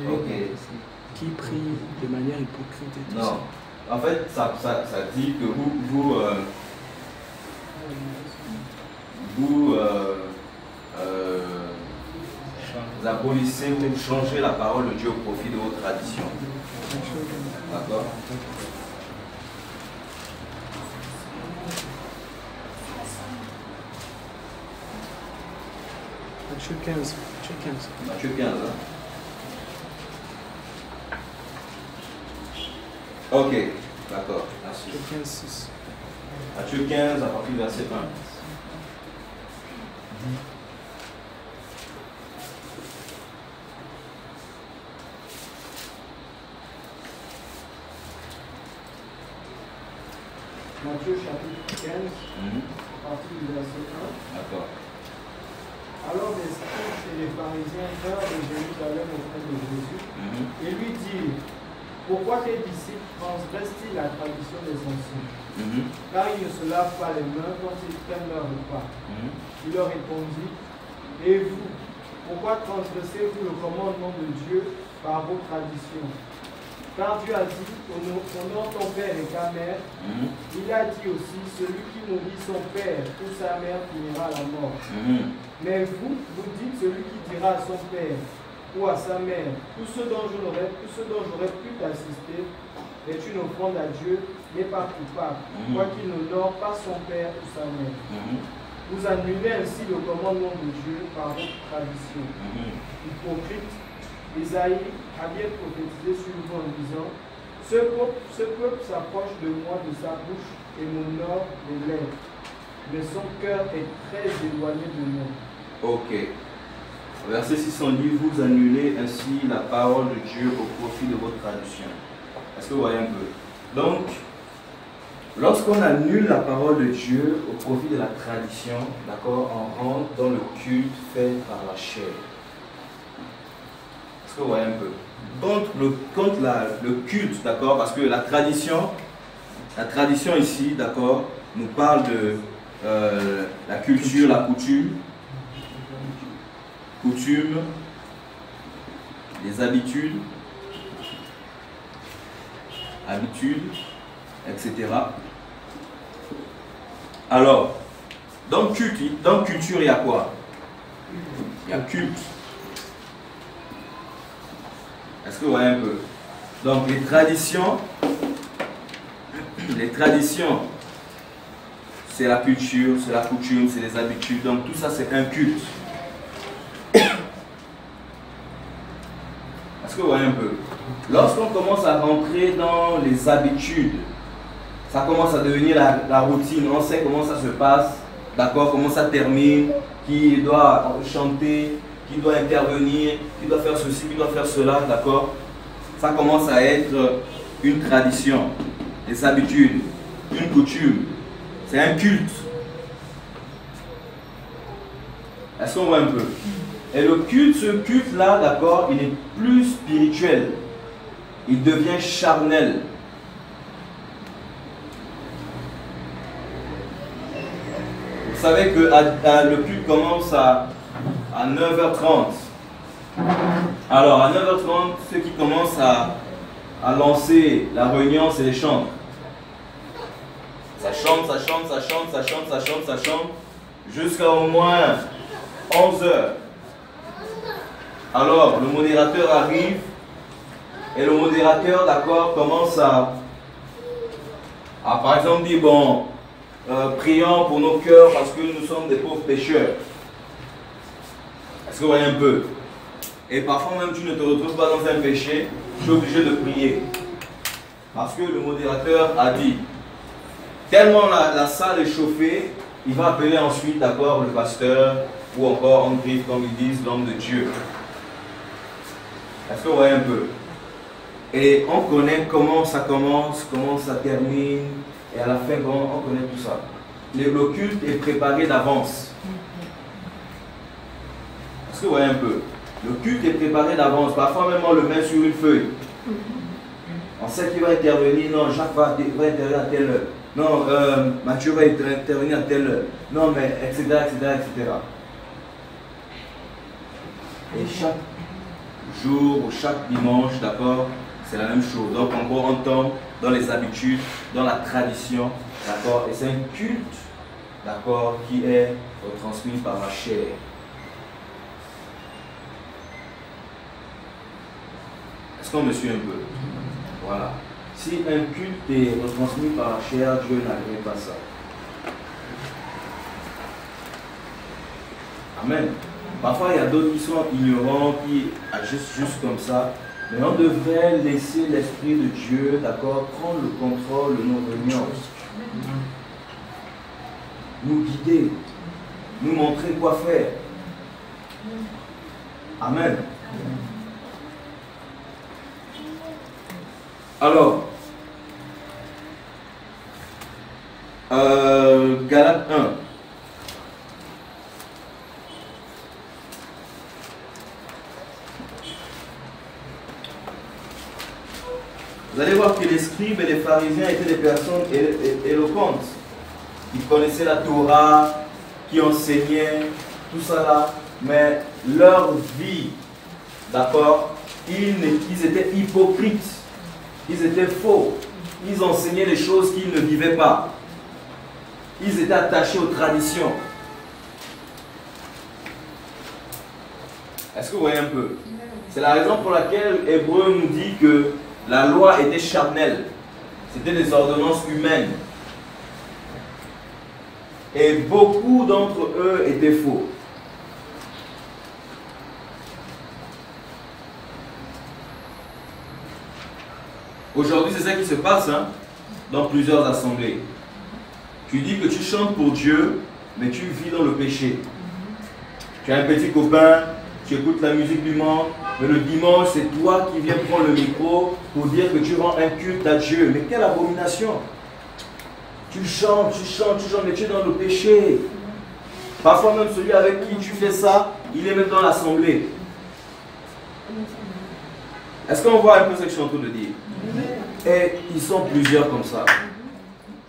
Ok. Qui prie de manière hypocrite et tout non. ça. En fait, ça dit que vous abolissez, vous changez la parole de Dieu au profit de vos traditions. D'accord? Matthieu 15. Matthieu 15, hein? Ok, d'accord, merci. Matthieu 15, 6. Matthieu 15, à partir du verset 1. Matthieu chapitre 15, à partir du verset 1. D'accord. Alors les scribes et les pharisiens vinrent de Jérusalem auprès de Jésus et lui dirent: pourquoi tes disciples transgressent-ils la tradition des anciens? Car ils ne se lavent pas les mains quand ils prennent leur repas. Il leur répondit: et vous, pourquoi transgressez-vous le commandement de Dieu par vos traditions? Car Dieu a dit: honore ton père et ta mère. Il a dit aussi: celui qui nourrit son père ou sa mère finira à la mort. Mais vous dites: celui qui dira à son père ou à sa mère, tout ce dont j'aurais pu t'assister est une offrande à Dieu, n'est pas coupable, quoiqu'il n'honore pas son père ou sa mère. Vous annulez ainsi le commandement de Dieu par votre tradition. Hypocrite, Isaïe a bien prophétisé sur vous en disant: ce peuple s'approche de moi de sa bouche et m'honore des lèvres, mais son cœur est très éloigné de moi. Ok. Verset 6, on dit: vous annulez ainsi la parole de Dieu au profit de votre tradition. Est-ce que vous voyez un peu? Donc, lorsqu'on annule la parole de Dieu au profit de la tradition, d'accord, on rentre dans le culte fait par la chair. Est-ce que vous voyez un peu? Contre le culte, d'accord, parce que la tradition ici, d'accord, nous parle de la culture, la coutume, les habitudes, etc. Alors, dans culture, il y a quoi? Il y a culte. Est-ce que vous voyez un peu? Donc, les traditions, c'est la culture, c'est la coutume, c'est les habitudes. Donc, tout ça, c'est un culte. Est-ce que vous voyez un peu? Lorsqu'on commence à rentrer dans les habitudes, ça commence à devenir la routine. On sait comment ça se passe, d'accord, comment ça termine, qui doit chanter, qui doit intervenir, qui doit faire ceci, qui doit faire cela, d'accord. Ça commence à être une tradition, des habitudes, une coutume. C'est un culte. Est-ce qu'on voit un peu? Et le culte, ce culte-là, d'accord, il est plus spirituel. Il devient charnel. Vous savez que le culte commence à 9h30. Alors, à 9h30, ceux qui commencent à lancer la réunion, c'est les chants. Ça chante, ça chante, ça chante, ça chante, ça chante, ça chante, jusqu'à au moins 11h. Alors, le modérateur arrive et le modérateur, d'accord, commence à par exemple dire, bon, prions pour nos cœurs parce que nous sommes des pauvres pécheurs. Est-ce que vous voyez un peu? Et parfois même tu ne te retrouves pas dans un péché, tu es obligé de prier. Parce que le modérateur a dit, tellement la salle est chauffée, il va appeler ensuite, d'accord, le pasteur, ou encore en griffe, comme ils disent, l'homme de Dieu. Est-ce que vous voyez un peu? Et on connaît comment ça commence, comment ça termine, et à la fin, on connaît tout ça. Le culte est préparé d'avance. Est-ce que vous voyez un peu? Le culte est préparé d'avance. Parfois même on le met sur une feuille. On sait qu'il va intervenir. Non, Jacques va intervenir à telle heure. Non, Mathieu va intervenir à telle heure. Non, mais etc. etc. Et chaque jour ou chaque dimanche, d'accord, c'est la même chose. Donc encore on tombe dans les habitudes, dans la tradition, d'accord. Et c'est un culte, d'accord, qui est retransmis par la chair. Est-ce qu'on me suit un peu? Voilà. Si un culte est retransmis par la chair, Dieu n'arrive pas ça. Amen. Parfois, il y a d'autres qui sont ignorants, qui agissent juste comme ça. Mais on devrait laisser l'Esprit de Dieu, d'accord, prendre le contrôle de nos réunions. Nous guider, nous montrer quoi faire. Amen. Alors, Galates 1. Vous allez voir que les scribes et les pharisiens étaient des personnes éloquentes. Ils connaissaient la Torah, qui enseignaient, tout ça là, mais leur vie, d'accord, ils étaient hypocrites. Ils étaient faux. Ils enseignaient les choses qu'ils ne vivaient pas. Ils étaient attachés aux traditions. Est-ce que vous voyez un peu? C'est la raison pour laquelle Hébreu nous dit que la loi était charnelle. C'était des ordonnances humaines. Et beaucoup d'entre eux étaient faux. Aujourd'hui, c'est ça qui se passe dans plusieurs assemblées. Tu dis que tu chantes pour Dieu, mais tu vis dans le péché. Tu as un petit copain, tu écoutes la musique du monde, mais le dimanche, c'est toi qui viens prendre le micro pour dire que tu rends un culte à Dieu. Mais quelle abomination! Tu chantes, mais tu es dans le péché. Parfois même celui avec qui tu fais ça, il est même dans l'assemblée. Est-ce qu'on voit un peu ce que je suis en train de dire? Et ils sont plusieurs comme ça.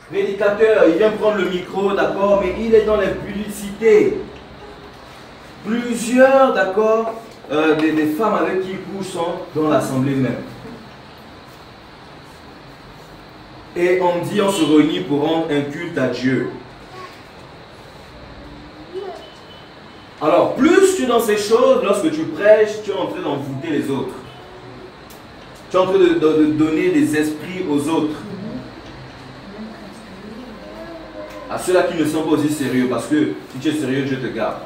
Prédicateur, il vient prendre le micro, d'accord, mais il est dans l'impudicité. Plusieurs, d'accord, des femmes avec qui il couche sont dans l'assemblée même. Et on dit, on se réunit pour rendre un culte à Dieu. Alors, plus tu es dans ces choses, lorsque tu prêches, tu es en train d'envoûter les autres. Tu es en train de donner des esprits aux autres. À ceux-là qui ne sont pas aussi sérieux, parce que si tu es sérieux, Dieu te garde.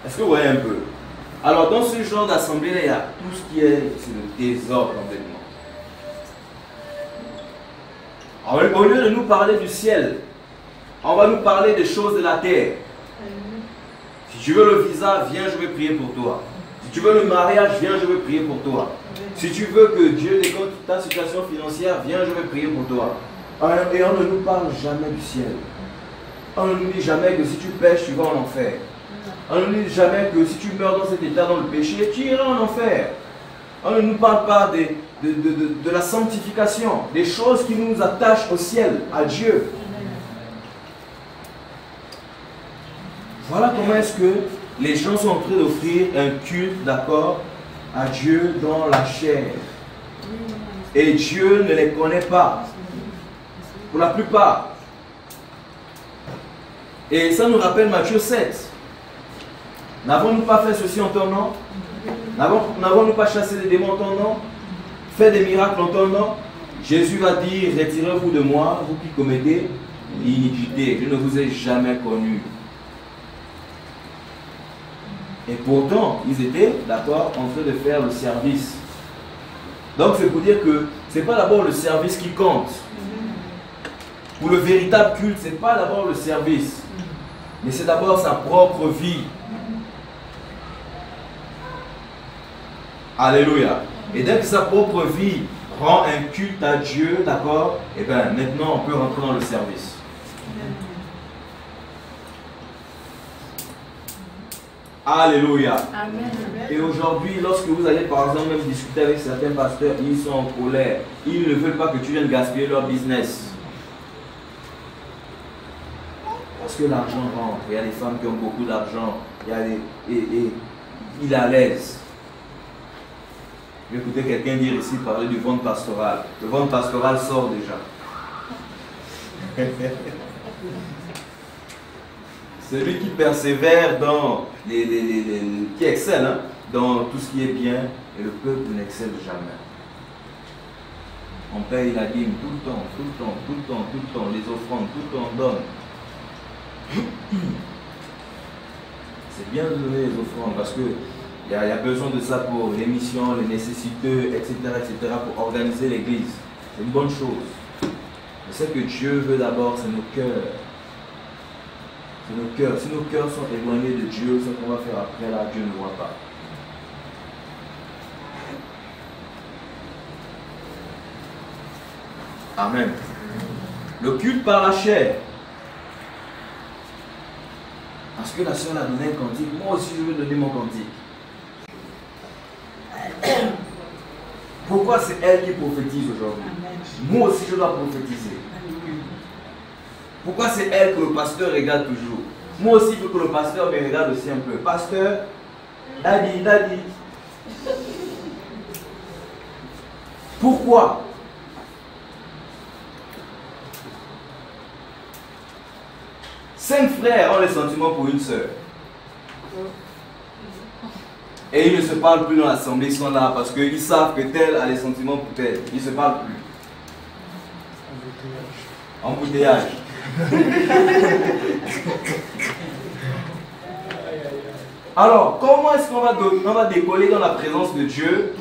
Est-ce que vous voyez un peu? Alors dans ce genre d'assemblée, il y a tout ce qui est le désordre complètement. Alors, au lieu de nous parler du ciel, on va nous parler des choses de la terre. Si tu veux le visa, viens, je vais prier pour toi. Si tu veux le mariage, viens, je vais prier pour toi. Si tu veux que Dieu décompte ta situation financière, viens, je vais prier pour toi. Et on ne nous parle jamais du ciel. On ne nous dit jamais que si tu pêches, tu vas en enfer. On ne nous dit jamais que si tu meurs dans cet état, dans le péché, tu iras en enfer. On ne nous parle pas de la sanctification, des choses qui nous attachent au ciel, à Dieu. Voilà comment est-ce que les gens sont en train d'offrir un culte, d'accord, à Dieu dans la chair. Et Dieu ne les connaît pas. Pour la plupart. Et ça nous rappelle Matthieu 7. N'avons-nous pas fait ceci en ton nom? N'avons-nous pas chassé des démons en ton nom? Fait des miracles en ton nom? Jésus va dire, retirez-vous de moi, vous qui commettez l'iniquité. Je ne vous ai jamais connu. Et pourtant, ils étaient d'accord en train de faire le service. Donc c'est pour dire que ce n'est pas d'abord le service qui compte. Pour le véritable culte, ce n'est pas d'abord le service, mais c'est d'abord sa propre vie. Alléluia. Et dès que sa propre vie rend un culte à Dieu, d'accord, et bien maintenant on peut rentrer dans le service. Alléluia. Amen. Et aujourd'hui, lorsque vous allez par exemple même discuter avec certains pasteurs, ils sont en colère. Ils ne veulent pas que tu viennes gaspiller leur business. Parce que l'argent rentre. Il y a des femmes qui ont beaucoup d'argent. Il est à l'aise. Je vais écouter quelqu'un dire ici parler du ventre pastoral. Le ventre pastoral sort déjà. Celui qui persévère dans qui excelle hein, dans tout ce qui est bien, et le peuple n'excelle jamais. On paye la dîme tout le temps, tout le temps, tout le temps, tout le temps, les offrandes, tout le temps on donne. C'est bien de donner les offrandes parce qu'il y a besoin de ça pour les missions, les nécessiteux, etc., pour organiser l'église. C'est une bonne chose. Mais ce que Dieu veut d'abord, c'est nos cœurs. C'est nos cœurs. Si nos cœurs sont éloignés de Dieu, ce qu'on va faire après là, Dieu ne voit pas. Amen. Le culte par la chair. Parce que la sœur a donné un cantique, moi aussi je veux donner mon cantique. Pourquoi c'est elle qui prophétise aujourd'hui? Moi aussi je dois prophétiser. Pourquoi c'est elle que le pasteur regarde toujours? Moi aussi il faut que le pasteur me regarde aussi un peu. Pasteur, Daddy. Pourquoi? Cinq frères ont les sentiments pour une sœur. Et ils ne se parlent plus dans l'assemblée, ils sont là parce qu'ils savent que tel a les sentiments pour tel. Ils ne se parlent plus. Embouteillage. Alors, comment est-ce qu'on va décoller dans la présence de Dieu?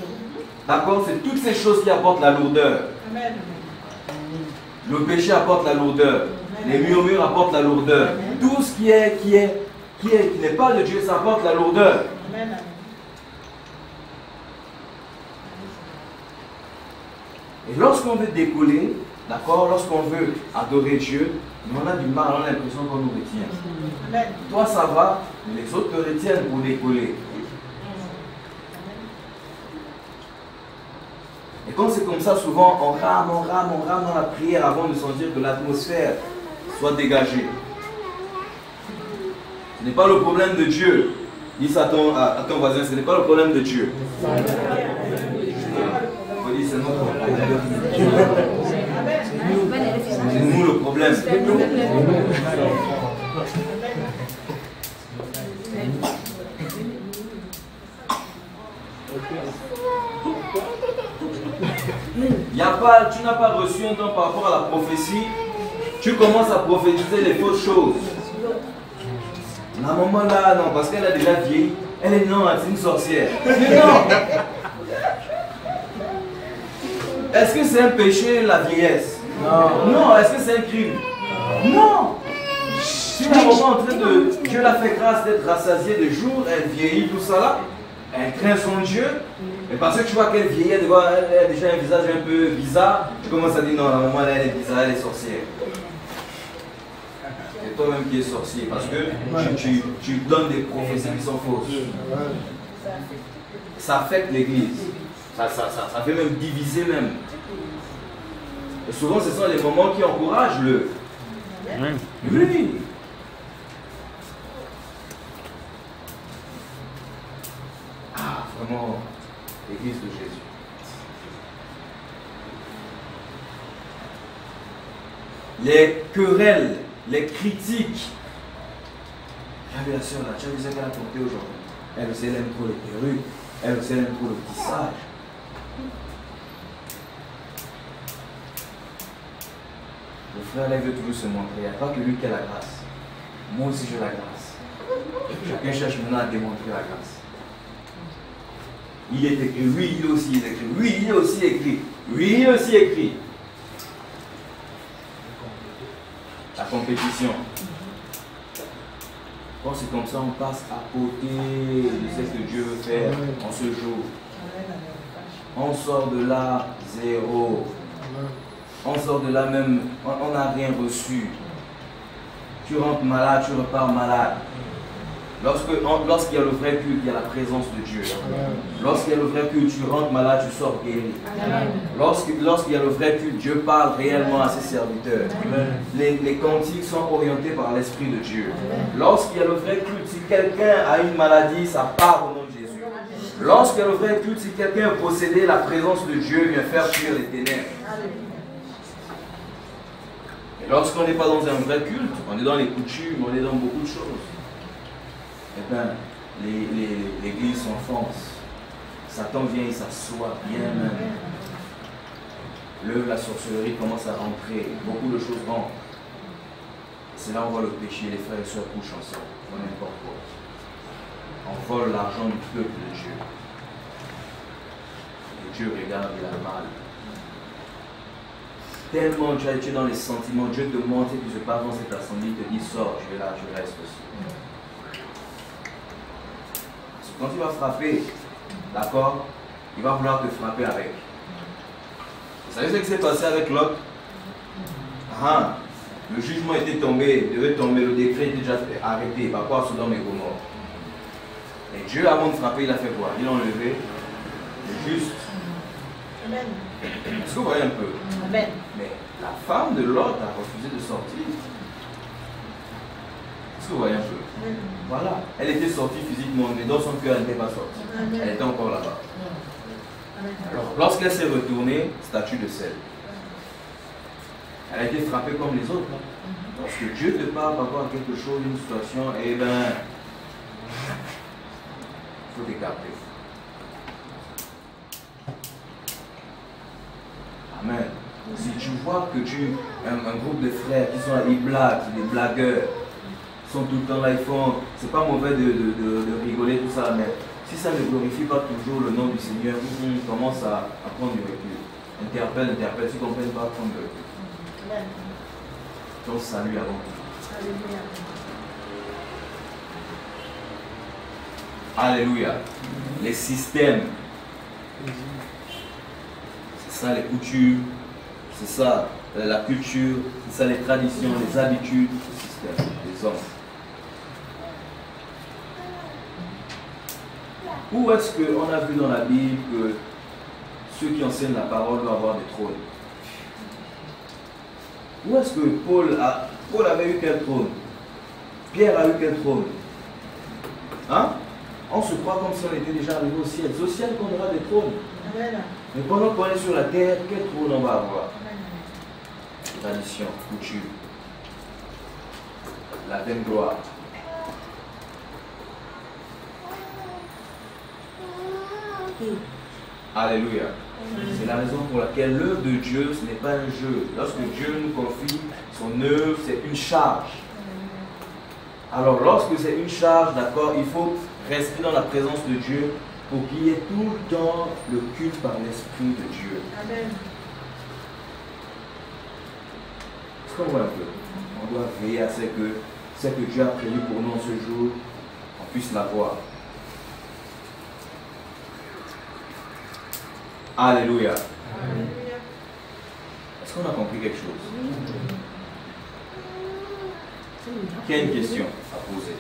D'accord? C'est toutes ces choses qui apportent la lourdeur. Le péché apporte la lourdeur. Les murmures apportent la lourdeur. Tout ce qui n'est pas de Dieu, ça apporte la lourdeur. Et lorsqu'on veut décoller, d'accord, lorsqu'on veut adorer Dieu, on a du mal, on a l'impression qu'on nous retient. Toi ça va, mais les autres te retiennent pour décoller. Et quand c'est comme ça, souvent on rame dans la prière avant de sentir que l'atmosphère soit dégagée. Ce n'est pas le problème de Dieu. Dis ça à ton voisin, ce n'est pas le problème de Dieu. C'est notre problème. C'est nous le problème. Tu n'as pas reçu un temps par rapport à la prophétie. Tu commences à prophétiser les fausses choses. La maman là, non, parce qu'elle a déjà vieilli. Elle est non, c'est une sorcière. Mais non. Est-ce que c'est un péché la vieillesse? Non. Non, est-ce que c'est un crime? Non. Si la maman est en train de... Dieu l'a fait grâce d'être rassasiée de jour, elle vieillit, tout ça là. Elle craint son Dieu. Et parce que tu vois qu'elle vieillit, elle a déjà un visage un peu bizarre, tu commences à dire non, la maman elle est bizarre, elle est sorcière. C'est toi-même qui es sorcier parce que tu donnes des prophéties qui sont fausses. Ça affecte l'église. Ça fait même diviser même. Et souvent ce sont les moments qui encouragent le... Oui. Ah, vraiment, l'église de Jésus. Les querelles, les critiques. J'ai vu la soeur là, tu as vu ce qu'elle a porté aujourd'hui. Elle aussi, elle aime trop les perruques, elle aussi, elle aime trop le tissage. Le frère là, il veut toujours se montrer. Il n'y a pas que lui qui a la grâce. Moi aussi, j'ai la grâce. Chacun cherche maintenant à démontrer la grâce. Il est écrit, oui, il est aussi écrit, oui, il est aussi écrit, oui, il est aussi écrit. La compétition. Quand c'est comme ça, on passe à côté de ce que Dieu veut faire en ce jour. On sort de là zéro. On sort de là même, on n'a rien reçu. Tu rentres malade, tu repars malade. Lorsqu'il y a le vrai culte, il y a la présence de Dieu. Lorsqu'il y a le vrai culte, tu rentres malade, tu sors guéri. Lorsqu'il y a le vrai culte, Dieu parle réellement à ses serviteurs. Les cantiques sont orientés par l'Esprit de Dieu. Lorsqu'il y a le vrai culte, si quelqu'un a une maladie, ça part au nom de Jésus. Lorsqu'il y a le vrai culte, si quelqu'un est possédé, la présence de Dieu vient faire fuir les ténèbres. Et lorsqu'on n'est pas dans un vrai culte, on est dans les coutumes, on est dans beaucoup de choses. Eh bien, l'église s'enfonce. Satan vient, il s'assoit bien même. La sorcellerie commence à rentrer. Beaucoup de choses rentrent. C'est là où on voit le péché. Les frères et sœurs couchent ensemble. Pour n'importe quoi. On vole l'argent du peuple de Dieu. Et Dieu regarde, il a mal. Tellement tu as été dans les sentiments. Dieu te montre que tu se passes dans cette assemblée. Il te dit, sors, je vais là, je reste aussi. Quand il va frapper, d'accord, il va vouloir te frapper avec. Vous savez ce qui s'est passé avec Lot? Ah, le jugement était tombé, devait tomber, le décret était déjà arrêté. Par quoi Sodome et Gomorrhe. Et Dieu, avant de frapper, il a fait quoi? Il l'a enlevé. Le juste. Amen. Est-ce que vous voyez un peu? Amen. Mais la femme de Lot a refusé de sortir. Est-ce que vous voyez un peu? Voilà, elle était sortie physiquement, mais dans son cœur, elle n'était pas sortie. Elle était encore là-bas. Alors, lorsqu'elle s'est retournée, statue de sel. Elle a été frappée comme les autres. Parce que Dieu te parle par rapport à quelque chose, une situation, et bien, il faut t'écarter. Amen. Si tu vois que un groupe de frères qui sont des blagues, des blagueurs, sont tout le temps là, ils font, c'est pas mauvais de rigoler, tout ça, mais si ça ne glorifie pas toujours le nom du Seigneur, on commence à prendre du recul. Interpelle, si tu ne comprends pas, prendre du recul. Donc, salut avant tout. Alléluia. Les systèmes, c'est ça les coutumes, c'est ça la culture, c'est ça les traditions, les habitudes, les systèmes, les hommes. Où est-ce qu'on a vu dans la Bible que ceux qui enseignent la parole doivent avoir des trônes? Où est-ce que Paul avait eu quel trône? Pierre a eu quel trône? Hein? On se croit comme si on était déjà arrivé au ciel. C'est au ciel qu'on aura des trônes. Mais pendant qu'on est sur la terre, quel trône on va avoir? Tradition, coutume, la vaine gloire. Alléluia. C'est la raison pour laquelle l'œuvre de Dieu, ce n'est pas un jeu. Lorsque Dieu nous confie son œuvre, c'est une charge. Alors, lorsque c'est une charge, d'accord, il faut rester dans la présence de Dieu pour qu'il y ait tout le temps le culte par l'Esprit de Dieu. Amen. Est-ce qu'on voit un peu? On doit veiller à ce que Dieu a prévu pour nous ce jour, on puisse l'avoir. Alléluia. Est-ce qu'on a compris quelque chose? Qui a une question à poser?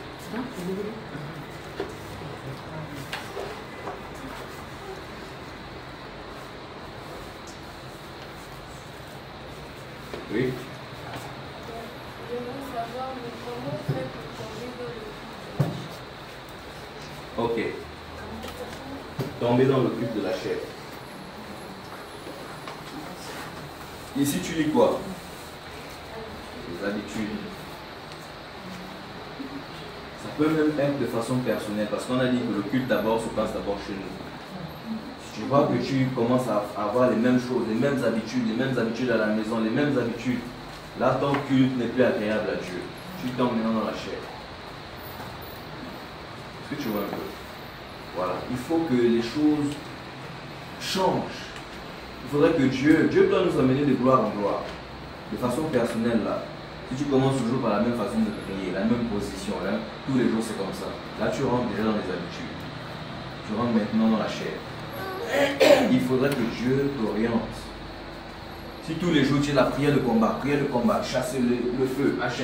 Oui. Je veux savoir comment faire pour tomber dans le Ok. Tomber dans le culte de la chair. Ici, tu lis quoi? Les habitudes. Ça peut même être de façon personnelle, parce qu'on a dit que le culte d'abord se passe d'abord chez nous. Si tu vois que tu commences à avoir les mêmes choses, les mêmes habitudes à la maison, les mêmes habitudes, là ton culte n'est plus agréable à Dieu. Tu tombes maintenant dans la chair. Est-ce que tu vois un peu? Voilà. Il faut que les choses changent. Il faudrait que Dieu doit nous amener de gloire en gloire. De façon personnelle là. Si tu commences toujours par la même façon de prier, la même position, là, tous les jours c'est comme ça. Là tu rentres déjà dans les habitudes. Tu rentres maintenant dans la chair. Il faudrait que Dieu t'oriente. Si tous les jours tu es la prière de combat, chasser le feu, machin,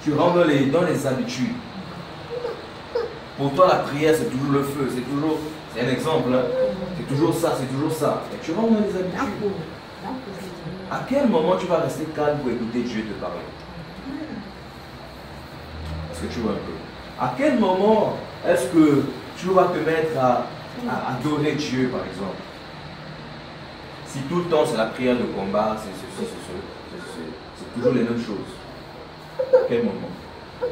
tu rentres dans les habitudes. Pour toi la prière c'est toujours le feu, c'est un exemple, hein. C'est toujours ça. Et tu rentres dans les habitudes. À quel moment tu vas rester calme pour écouter Dieu te parler? Est-ce que tu vois un peu? À quel moment est-ce que tu vas te mettre à adorer Dieu, par exemple? Si tout le temps c'est la prière de combat, c'est toujours les mêmes choses. À quel moment? À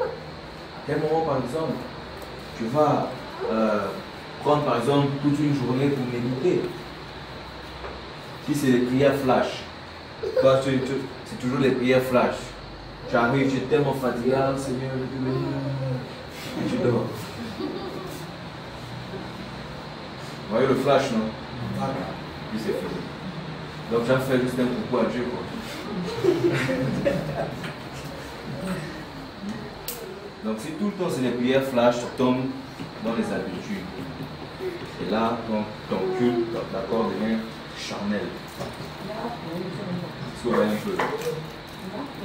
quel moment, par exemple, tu vas prendre, par exemple, toute une journée pour méditer? Si c'est des prières flash, toi, c'est toujours des prières flash. Tu arrives, tu es tellement fatigué, Seigneur, je te bénis. Et tu dors. Vous voyez le flash, non? Puis c'est fini. Donc j'ai fait juste un coucou à Dieu, quoi. Donc si tout le temps c'est des prières flash, tu tombes dans les habitudes. Et là, ton culte, d'accord, devient charnel.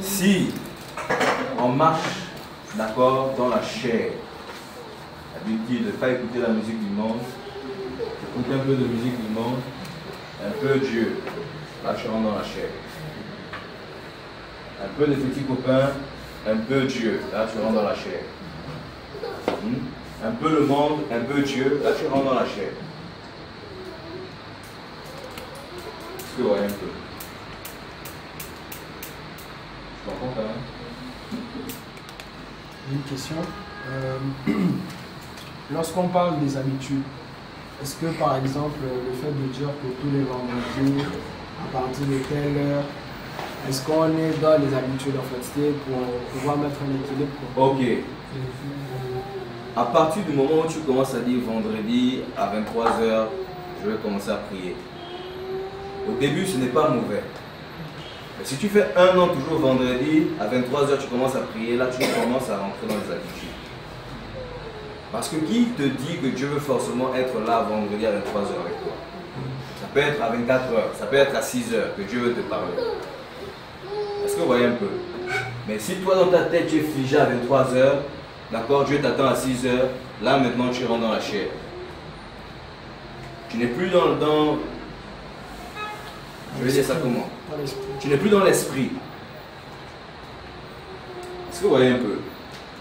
Si on marche, d'accord, dans la chair, l'habitude de ne pas écouter la musique du monde, écouter un peu de musique du monde, un peu Dieu, là je rentre dans la chair. Un peu de petits copains, un peu Dieu, là tu rentres dans la chair. Un peu le monde, un peu Dieu, là tu rentres dans la chair. Est-ce que vous voyez un peu? Je comprends quand même. Une question. Lorsqu'on parle des habitudes, est-ce que par exemple le fait de dire que tous les vendredis, à partir de telle heure, est-ce qu'on est dans les habitudes en fait? C'est pour pouvoir mettre un équilibre, quoi. Ok. À partir du moment où tu commences à dire vendredi à 23h, je vais commencer à prier. Au début, ce n'est pas mauvais. Mais si tu fais un an toujours vendredi, à 23h, tu commences à prier, là tu commences à rentrer dans les habitudes. Parce que qui te dit que Dieu veut forcément être là vendredi à 23h avec toi? Ça peut être à 24h, ça peut être à 6h que Dieu veut te parler. Est-ce que vous voyez un peu? Mais si toi dans ta tête tu es figé à 23h, d'accord, Dieu t'attend à 6h, là maintenant tu rentres dans la chair. Tu n'es plus dans je vais dire ça comment? Tu n'es plus dans l'esprit. Est-ce que vous voyez un peu?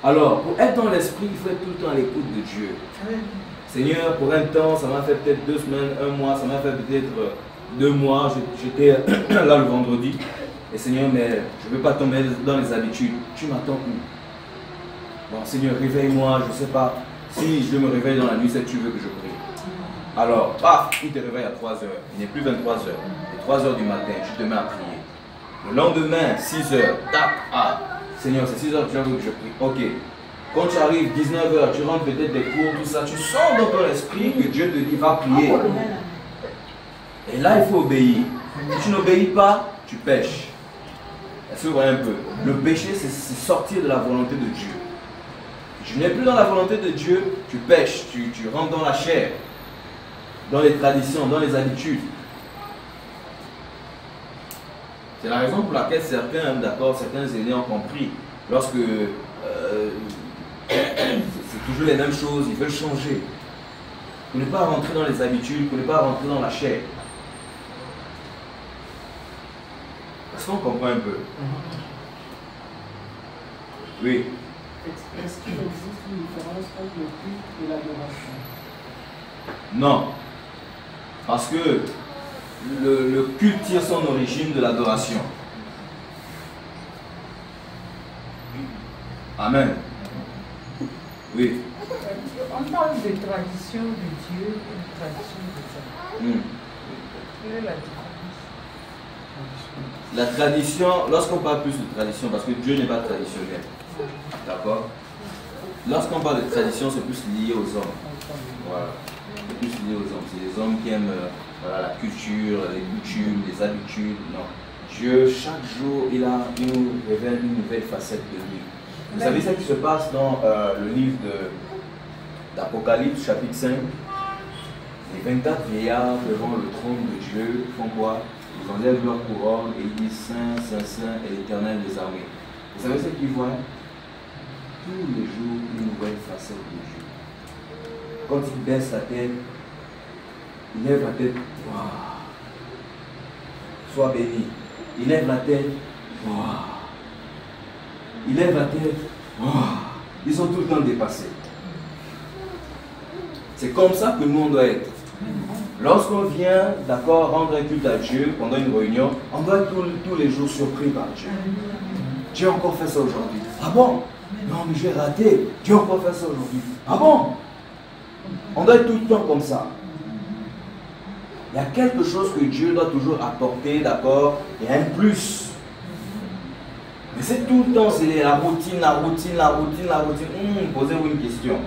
Alors, pour être dans l'esprit, il faut être tout le temps à l'écoute de Dieu. Seigneur, pour un temps, ça m'a fait peut-être 2 semaines, 1 mois, ça m'a fait peut-être 2 mois, j'étais là le vendredi. Et Seigneur, mais je ne veux pas tomber dans les habitudes. Tu m'attends où? Bon, Seigneur, réveille-moi, je ne sais pas. Si je me réveille dans la nuit, c'est que tu veux que je prie. Alors, paf, il te réveille à 3h. Il n'est plus 23h. Il est 3h du matin, tu te mets à prier. Le lendemain, 6h, tac, ah, Seigneur, c'est 6 heures que tu veux que je prie. Ok. Quand tu arrives 19 heures, tu rentres peut-être des cours, tout ça, tu sens dans ton esprit que Dieu te dit va prier. Et là, il faut obéir. Si tu n'obéis pas, tu pêches. Est-ce que vous voyez un peu? Le péché, c'est sortir de la volonté de Dieu. Tu n'es plus dans la volonté de Dieu, tu pêches, tu rentres dans la chair, dans les traditions, dans les habitudes. C'est la raison pour laquelle certains, d'accord, certains aînés ont compris, lorsque c'est toujours les mêmes choses, ils veulent changer. Pour ne pas rentrer dans les habitudes, pour ne pas rentrer dans la chair. Est-ce qu'on comprend un peu? Oui. Est-ce qu'il existe une différence entre le culte et l'adoration? Non. Parce que le culte tire son origine de l'adoration. Amen. Oui. On parle de tradition de Dieu et de tradition de ça. Quelle est la différence? La tradition, lorsqu'on parle plus de tradition, parce que Dieu n'est pas traditionnel. D'accord? Lorsqu'on parle de tradition, c'est plus lié aux hommes. Voilà. C'est plus lié aux hommes. C'est les hommes qui aiment voilà, la culture, les coutumes, les habitudes. Non. Dieu, chaque jour, il nous révèle une nouvelle facette de lui. Vous savez ce qui se passe dans le livre d'Apocalypse, chapitre 5? Les 24 vieillards devant le trône de Dieu font quoi? Ils enlèvent leur couronne et ils disent Saint, Saint, Saint et l'Éternel des armées. Vous savez ce qu'ils voient? Tous les jours, une nouvelle facette de Dieu. Quand il baisse la tête, il lève la tête, waouh, sois béni. Il lève la tête, waouh. Il lève la tête, waouh. Ils sont tout le temps dépassés. C'est comme ça que nous on doit être. Lorsqu'on vient, d'accord, rendre un culte à Dieu pendant une réunion, on doit être tous les jours surpris par Dieu. Dieu a encore fait ça aujourd'hui. Ah bon? Non, mais j'ai raté. Dieu a encore fait ça aujourd'hui. Ah bon? On doit être tout le temps comme ça. Il y a quelque chose que Dieu doit toujours apporter, d'accord? Il y a un plus. Mais c'est tout le temps, c'est la routine, la routine, la routine, la routine. Posez-vous une question.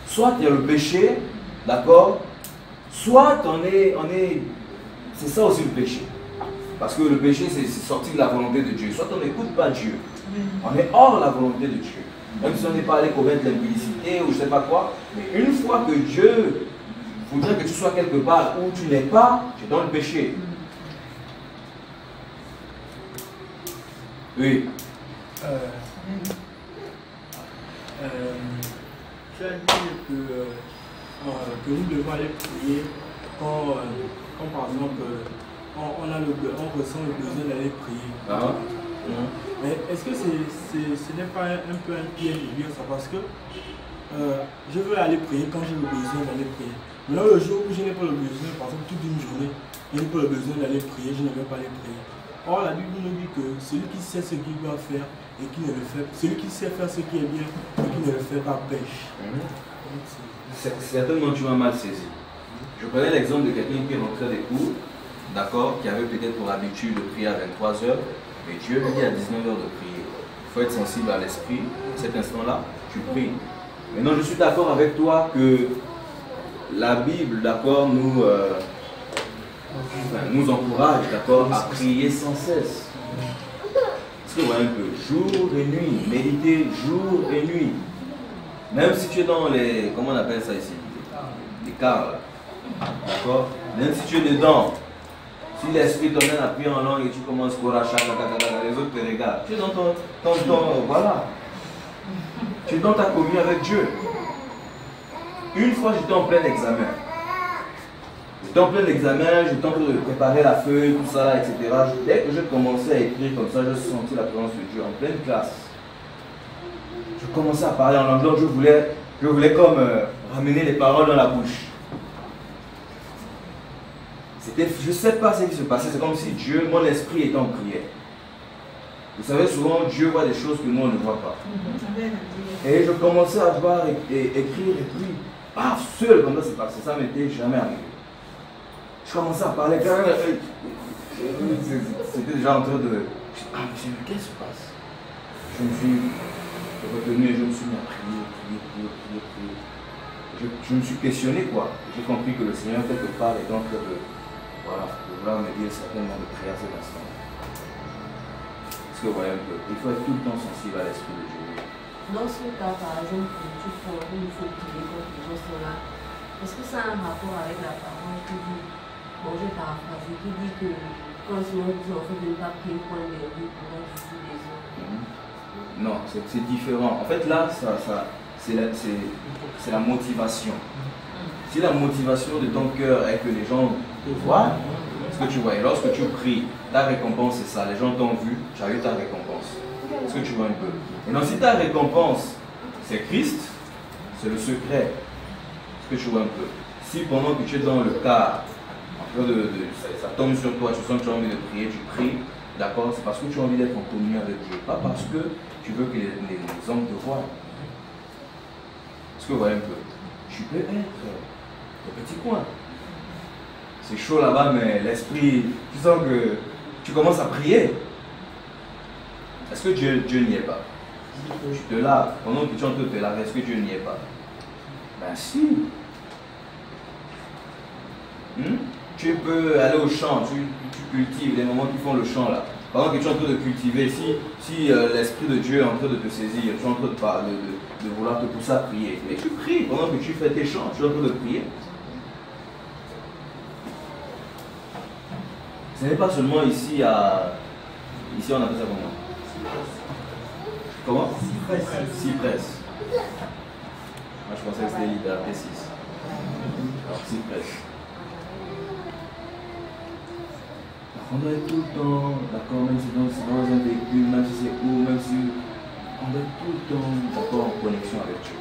Soit il y a le péché, d'accord? Soit on est c'est ça aussi le péché. Parce que le péché, c'est sortir de la volonté de Dieu. Soit on n'écoute pas Dieu. On est hors la volonté de Dieu. Même si on n'est pas allé commettre l'impudicité ou je ne sais pas quoi. Mais une fois que Dieu voudrait que tu sois quelque part où tu n'es pas, tu es dans le péché. Oui. Tu as dit que nous devons aller prier quand par exemple on ressent le besoin d'aller prier. Mais est-ce que ce n'est pas un peu un piège de dire ça? Parce que je veux aller prier quand j'ai le besoin d'aller prier. Mais là, le jour où je n'ai pas le besoin, par exemple toute une journée, je n'ai pas le besoin d'aller prier, je ne vais pas aller prier. Or, la Bible nous dit que celui qui sait ce qu'il doit faire et qui ne le fait pas, celui qui sait faire ce qui est bien et qui ne le fait pas pêche. Certainement, tu m'as mal saisi. Je prenais l'exemple de quelqu'un qui rentrait des cours, d'accord, qui avait peut-être pour habitude de prier à 23 h, mais Dieu lui dit à 19 h de prier. Il faut être sensible à l'esprit. À cet instant-là, tu pries. Maintenant, je suis d'accord avec toi que la Bible, d'accord, nous encourage, d'accord, à prier sans cesse. Est-ce que vous voyez un peu? Jour et nuit, méditer jour et nuit. Même si tu es dans les, comment on appelle ça ici? Les cars, d'accord? Même si tu es dedans, si l'esprit te mène à prier en langue et tu commences à les autres te regardent. Tu es dans ton voilà. Tu es dans ta communion avec Dieu. Une fois, j'étais en plein examen. J'étais en plein examen, j'étais en train de préparer la feuille, tout ça, etc. Dès que je commençais à écrire comme ça, je sentis la présence de Dieu en pleine classe. Je commençais à parler en langue, donc je voulais comme ramener les paroles dans la bouche. Je ne sais pas ce qui se passait, c'est comme si Dieu, mon esprit était en prière. Vous savez, souvent Dieu voit des choses que nous on ne voit pas. Et je commençais à voir et écrire et puis, paf, seul comme ça c'est passé, ça ne m'était jamais arrivé. Je commençais à parler, c'était déjà en train de... Ah, mais qu'est-ce qui se passe? je me suis retenu et je me suis mis à prier. Je me suis questionné quoi. J'ai compris que le Seigneur quelque part est en train de, voilà, de vouloir me dire certainement de prier à cet instant. Parce que vous voyez un peu, il faut être tout le temps sensible à l'Esprit de Dieu. Dans ce cas, par exemple, tu prends où il faut prier quand les gens sont là, est-ce que ça a un rapport avec la parole qui dit, bon, je vais paraphraser, qui dit que quand le Seigneur dit en fait de ne pas prier pour un dernier pour la vie des autres? Non, c'est différent. En fait, là, c'est la motivation. Si la motivation de ton cœur est que les gens te voient, ce que tu vois, et lorsque tu pries, ta récompense c'est ça. Les gens t'ont vu, tu as eu ta récompense. Est-ce que tu vois un peu? Et donc, si ta récompense c'est Christ, c'est le secret. Est-ce que tu vois un peu? Si pendant que tu es dans le cas, en train ça tombe sur toi, tu sens que tu as envie de prier, tu pries, d'accord? C'est parce que tu as envie d'être en communion avec Dieu, pas parce que tu veux que les hommes te voient. Est-ce que vous voyez un peu? Tu peux être au petit coin. C'est chaud là-bas, mais l'esprit, tu sens que tu commences à prier. Est-ce que Dieu n'y est pas? Tu te laves, pendant que tu es en train de te laver, est-ce que Dieu n'y est pas? Ben si. Tu peux aller au champ, tu cultives les moments qui font le champ là. Pendant que tu es en train de cultiver, si l'Esprit de Dieu est en train de te saisir, tu es en train de vouloir te pousser à prier, mais tu pries pendant que tu fais tes chants, tu es en train de prier. Ce n'est pas seulement ici à... Ici on appelle ça comment? Comment? Cypress. Moi je pensais que c'était Liberté 6. Alors Cypress. On doit être tout le temps, d'accord, même si c'est dans un véhicule, même si c'est où, même si... On doit être tout le temps, d'accord, en connexion avec Dieu.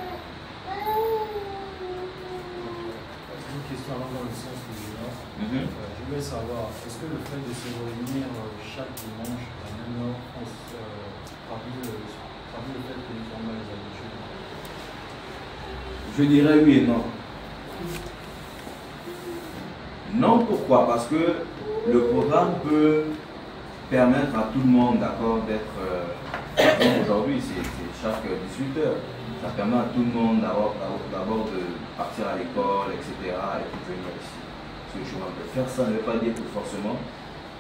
Une question allant dans le sens de Jonas. Je voulais savoir, est-ce que le fait de se réunir chaque dimanche à la même heure traduit le fait que nous sommes dans les habitudes? Je dirais oui et non. Non, pourquoi? Parce que le programme peut permettre à tout le monde, d'accord, d'être... aujourd'hui, c'est chaque 18 heures. Ça permet à tout le monde d'abord de partir à l'école, etc. et de venir ici. Ce que je veux faire, ça ne veut pas dire que forcément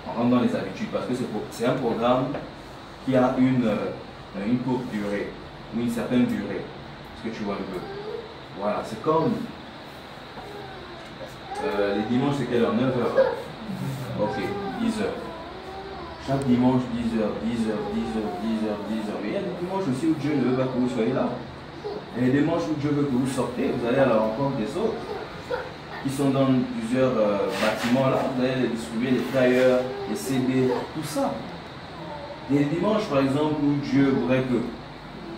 on rentre dans les habitudes. Parce que c'est un programme qui a une courte durée, ou une certaine durée. Ce que tu vois un peu. Voilà, c'est comme... les dimanches, c'est quelle heure? 9 heures. Ok, 10 heures. Chaque dimanche, 10 heures, 10 heures, 10 heures, 10 heures, 10 heures. Mais il y a des dimanches aussi où Dieu ne veut pas que vous soyez là. Et les dimanches où Dieu veut que vous sortez, vous allez à la rencontre des autres qui sont dans plusieurs bâtiments là. Vous allez les distribuer, les flyers, les CD, tout ça. Il y a des dimanches par exemple où Dieu voudrait que,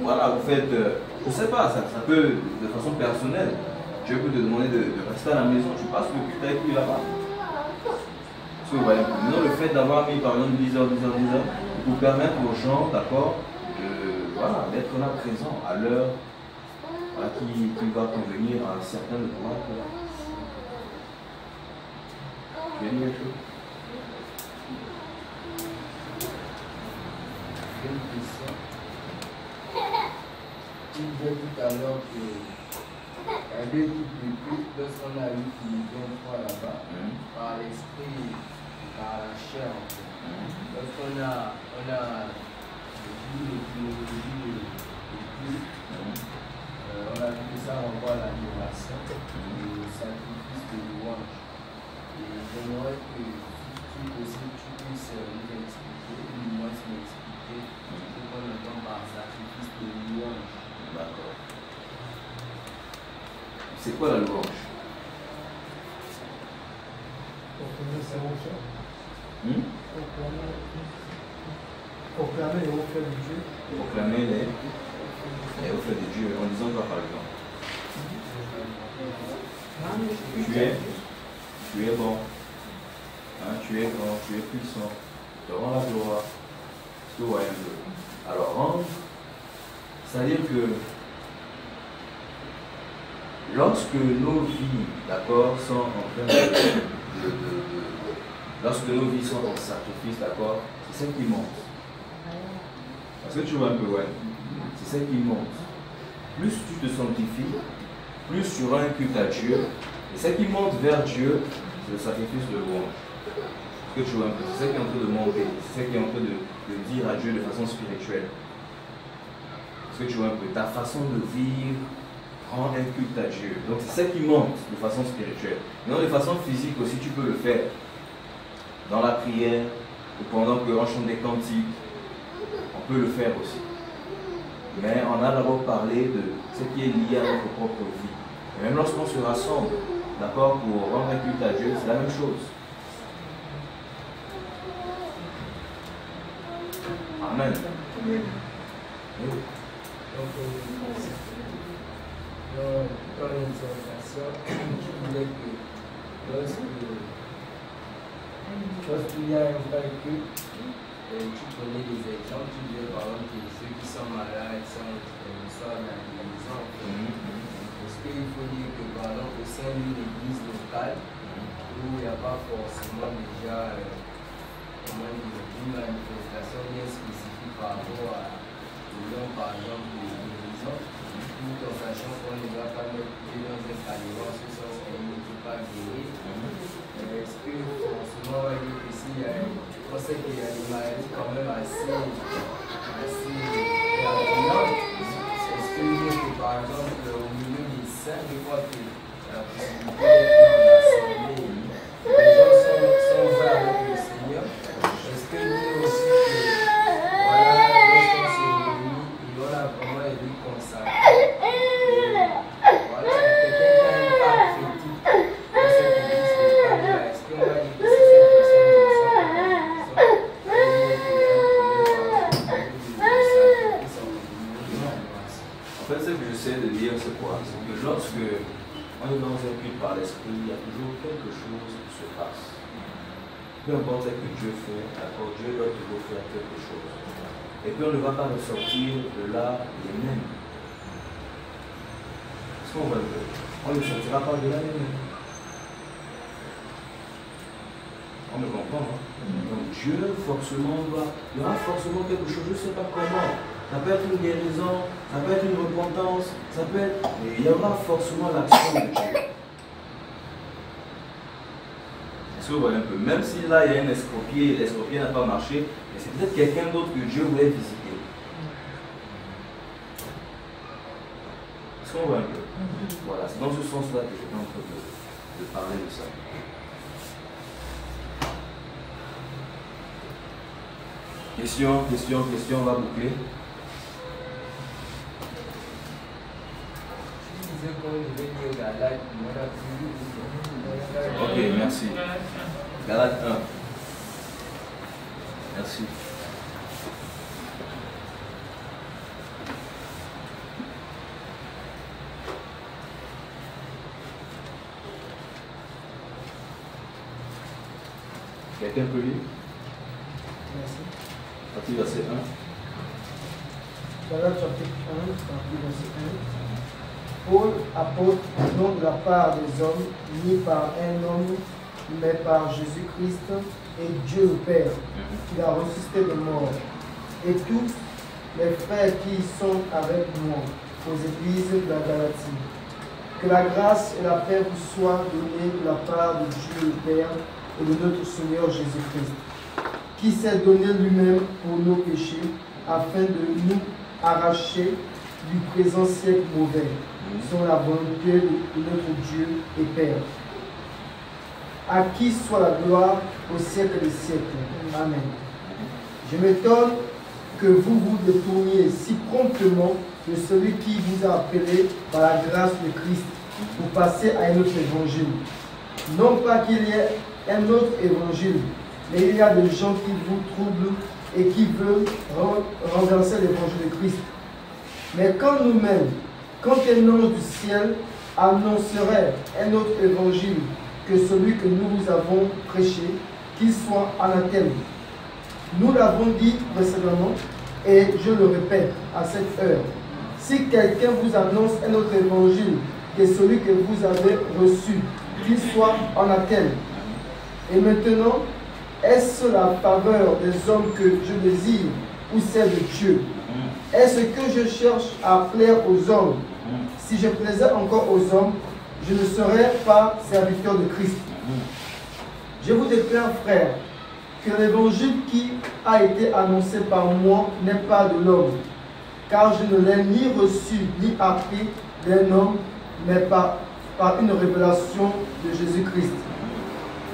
voilà, vous faites, je ne sais pas, ça peut de façon personnelle. Dieu peut te demander de rester à la maison, tu passes le culte avec lui là-bas. Maintenant, le fait d'avoir mis par exemple 10 heures, 10 heures, 10 heures, vous permettre aux gens, d'accord, d'être là présent à l'heure qui va convenir à certains de toi. Tu veux dire quelque chose? Une question. Tu disais tout à l'heure que la deux types de culte, lorsqu'on a eu une fois là-bas, par l'esprit et par la chair. Lorsqu'on a les technologies de culte, on a vu ça, on voit l'adoration, le sacrifice de louange. Et j'aimerais que si possible, tu puisses nous expliquer, ou moi m'expliquer ce qu'on entend par sacrifice de louange. D'accord. C'est quoi la louange? Proclamer les hauts faits de Dieu. Proclamer les hauts faits de Dieu en disant quoi par exemple? Tu es bon. Tu es grand, tu es puissant. Tu rends la gloire. Tu vois un peu. Alors rendre, c'est-à-dire que lorsque nos vies, d'accord, sont en train lorsque nos vies sont en sacrifice, d'accord, c'est ça qui monte. Est-ce que tu vois un peu, ouais? C'est ça qui monte. Plus tu te sanctifies, plus tu auras un culte à Dieu. Et ce qui monte vers Dieu, c'est le sacrifice de louange. Est-ce que tu vois un peu? C'est ça qui est en train de monter. C'est ça qui est en train de dire à Dieu de façon spirituelle. Est-ce que tu vois un peu? Ta façon de vivre rend un culte à Dieu. Donc c'est ça qui monte de façon spirituelle. Mais de façon physique aussi, tu peux le faire. Dans la prière, ou pendant qu'on chante des cantiques, on peut le faire aussi. Mais on a d'abord parlé de ce qui est lié à notre propre vie. Et même lorsqu'on se rassemble, d'accord, pour rendre un culte à Dieu, c'est la même chose. Amen. Oui. Dans une observation, je voulais que lorsqu'il y a un vrai culte, tu connais des exemples, tu dis par exemple que ceux qui sont malades sont dans la maison. Parce qu'il faut dire que par exemple au sein d'une église locale, où il n'y a pas forcément déjà une manifestation bien spécifique par rapport à l'homme par exemple de guérison, tout en sachant qu'on ne va pas mettre dans un calibre en ce sens qu'il ne peut pas guérir. Est-ce que forcément on va dire que s'il y a on sait qu'il y a des maladies quand même assez pertinentes. Est-ce que par exemple au milieu des saints, je crois que la possibilité d'être dans l'assemblée, les gens sont ouverts avec le Seigneur. Est-ce que nous aussi, voilà, lorsqu'on s'est réunis, et on a vraiment été consacrés, voilà, quelqu'un qui a un pas critique dans cette église locale, est-ce qu'on va dire que c'est cette personne qui En fait, ce que j'essaie de dire, c'est quoi? C'est que lorsque on est dans un culte par l'esprit, il y a toujours quelque chose qui se passe. Peu importe ce que Dieu fait, d'accord, Dieu doit toujours faire quelque chose. Et puis on ne va pas ressortir de là les mêmes. Est-ce qu'on va le faire? On ne sortira pas de là les mêmes. On me comprend, hein? Donc Dieu, forcément, il y aura forcément quelque chose, je ne sais pas comment. Ça peut être une guérison, ça peut être une repentance, ça peut être... Mais il y aura forcément l'action de Dieu. Est-ce que vous voyez un peu? Même si là, il y a un escropier, l'escropier n'a pas marché, mais c'est peut-être quelqu'un d'autre que Dieu voulait visiter. Est-ce qu'on voit un peu? Voilà, c'est dans ce sens-là que j'étais en train de parler de ça. Question, on va boucler. Ok, merci. Galates 1. Merci. Quelqu'un peut lire? Merci. Partie verset 1. Galates chapitre 1, partie verset 1. Paul, apôtre, non de la part des hommes, ni par un homme, mais par Jésus-Christ et Dieu le Père, qui l'a ressuscité de mort, et tous les frères qui sont avec moi aux églises de la Galatie. Que la grâce et la paix vous soient données de la part de Dieu le Père et de notre Seigneur Jésus-Christ, qui s'est donné lui-même pour nos péchés, afin de nous arracher du présent siècle mauvais, selon la volonté de notre Dieu et Père. À qui soit la gloire au siècle des siècles. Amen. Je m'étonne que vous vous détourniez si promptement de celui qui vous a appelé par la grâce de Christ pour passer à un autre évangile. Non pas qu'il y ait un autre évangile, mais il y a des gens qui vous troublent et qui veulent renverser l'évangile de Christ. Mais quand nous-mêmes, quand un ange du ciel annoncerait un autre évangile que celui que nous vous avons prêché, qu'il soit anathème. Nous l'avons dit précédemment et je le répète à cette heure. Si quelqu'un vous annonce un autre évangile que celui que vous avez reçu, qu'il soit anathème. Et maintenant, est-ce la faveur des hommes que je désire ou celle de Dieu? Est-ce que je cherche à plaire aux hommes? Si je plaisais encore aux hommes, je ne serais pas serviteur de Christ. Je vous déclare, frères, que l'évangile qui a été annoncé par moi n'est pas de l'homme, car je ne l'ai ni reçu ni appris d'un homme, mais par une révélation de Jésus-Christ.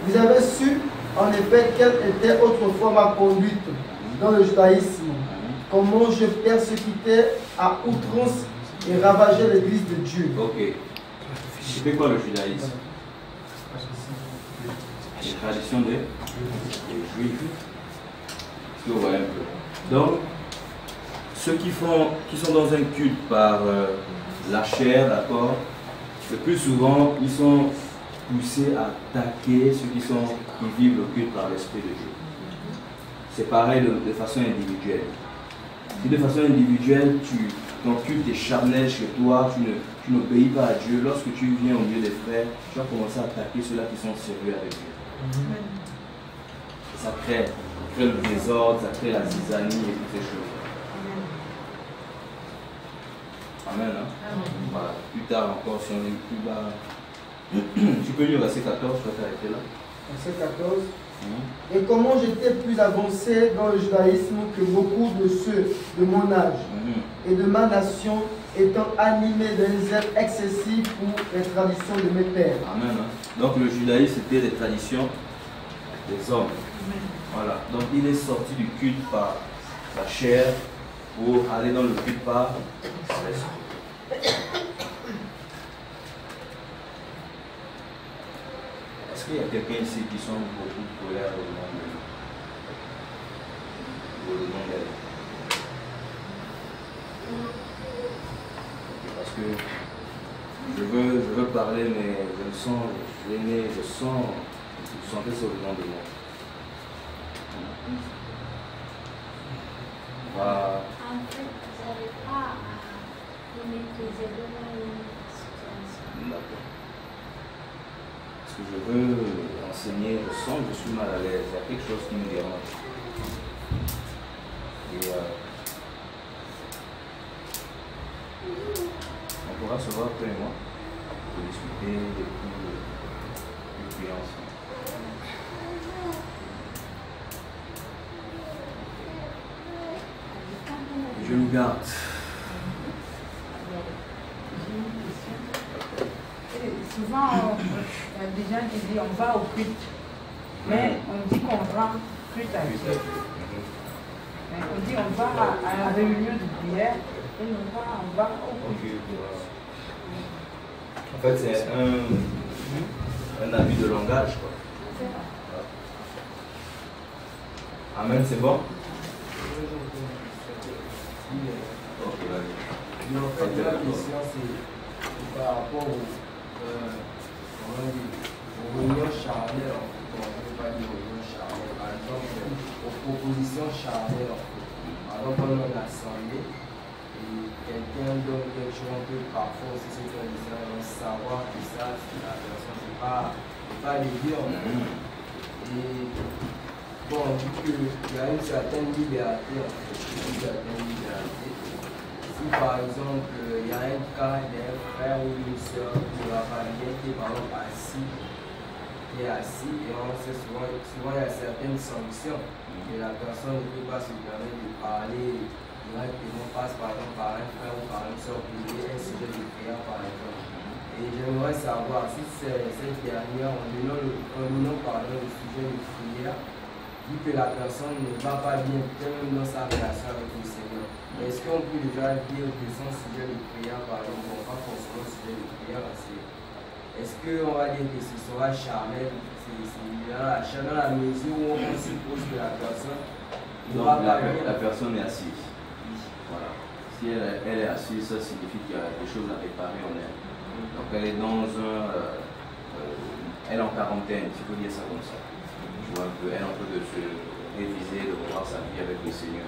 Vous avez su, en effet, quelle était autrefois ma conduite dans le judaïsme, comment je persécutais à outrance et ravageais l'église de Dieu. Ok. C'était quoi le judaïsme? Les traditions des Juifs. Est-ce que vous voyez un peu? Donc, ceux qui sont dans un culte par la chair, d'accord, le plus souvent, ils sont poussés à attaquer ceux qui vivent le culte par l'Esprit de Dieu. C'est pareil de façon individuelle. Si de façon individuelle, ton culte est charnel chez toi, tu n'obéis pas à Dieu, lorsque tu viens au milieu des frères, tu vas commencer à attaquer ceux-là qui sont sérieux avec Dieu. Et ça crée le désordre, ça crée la zizanie et toutes ces choses. Amen. Hein? Voilà. Plus tard encore, si on est plus bas, tu peux lire verset 14, je vais t'arrêter là. Verset 14. Et comment j'étais plus avancé dans le judaïsme que beaucoup de ceux de mon âge et de ma nation, étant animés d'un zèle excessif pour les traditions de mes pères. Amen. Hein? Donc le judaïsme, c'était les traditions des hommes. Amen. Voilà. Donc il est sorti du culte par la chair pour aller dans le culte par l'esprit. Est-ce qu'il y a quelqu'un ici qui sent beaucoup de colère au nom d'elle? Parce que je veux parler, mais je me sens gêné, je sentais ça au nom de moi. Voilà. En fait, vous n'avez pas à maîtriser vraiment une situation. D'accord. Parce que je veux enseigner, je sens que je suis mal à l'aise, il y a quelque chose qui me dérange. Et on pourra se voir après moi pour discuter des plus ensemble. Je me garde. Souvent, il y a des gens qui disent on va au culte, mais on dit qu'on rend culte à Dieu. On dit on va à la réunion de prière et on va au culte. En fait, c'est un abus de langage, quoi. Amen, c'est bon? Ok, vas-y. En fait, la question, c'est par rapport aux réunions charnelles, on ne peut pas dire réunions charnelles, par exemple, aux propositions charnelles. Alors, on a une assemblée et quelqu'un donne quelque chose, on peut parfois aussi se faire des gens savoir que ça, c'est la personne, c'est pas les dire. Et bon, on dit qu'il y a une certaine liberté, en fait, une certaine liberté. Si par exemple, il y a un cas d'un frère ou d'une soeur de la famille qui est par exemple assis, et on sait souvent il y a certaines sanctions, et la personne ne peut pas se permettre de parler directement, passe par exemple par un frère ou par une soeur pour lui un sujet de prière par exemple. Et j'aimerais savoir si cette dernière, en donnant pardon le sujet de prière, vu que la personne ne va pas bien peut-être dans sa relation avec le Seigneur. Est-ce qu'on peut déjà dire que son sujet de prière, par exemple, bon, pas forcément sujet de prière, est-ce qu'on va dire que ce sera charnel, c'est dans la mesure où on suppose que la personne ne va pas bien. La personne est assise. Voilà. Si elle est assise, ça signifie qu'il y a des choses à réparer en elle. Donc elle est dans elle est en quarantaine, si vous dire ça comme ça. Je vois un peu, elle est en train de se réviser, de revoir sa vie avec le Seigneur.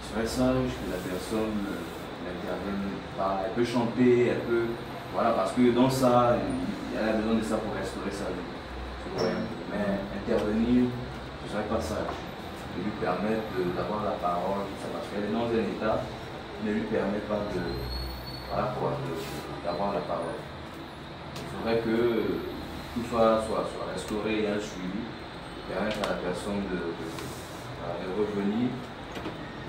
Il serait sage que la personne n'intervienne pas. Elle peut chanter, elle peut. Voilà, parce que dans ça, elle a besoin de ça pour restaurer sa vie. Mais intervenir, ce ne serait pas sage. de lui permettre d'avoir la parole, tout ça, parce qu'elle est dans un état qui ne lui permet pas d'avoir la parole. Il faudrait que tout soit restauré et un suivi, permettre à la personne de revenir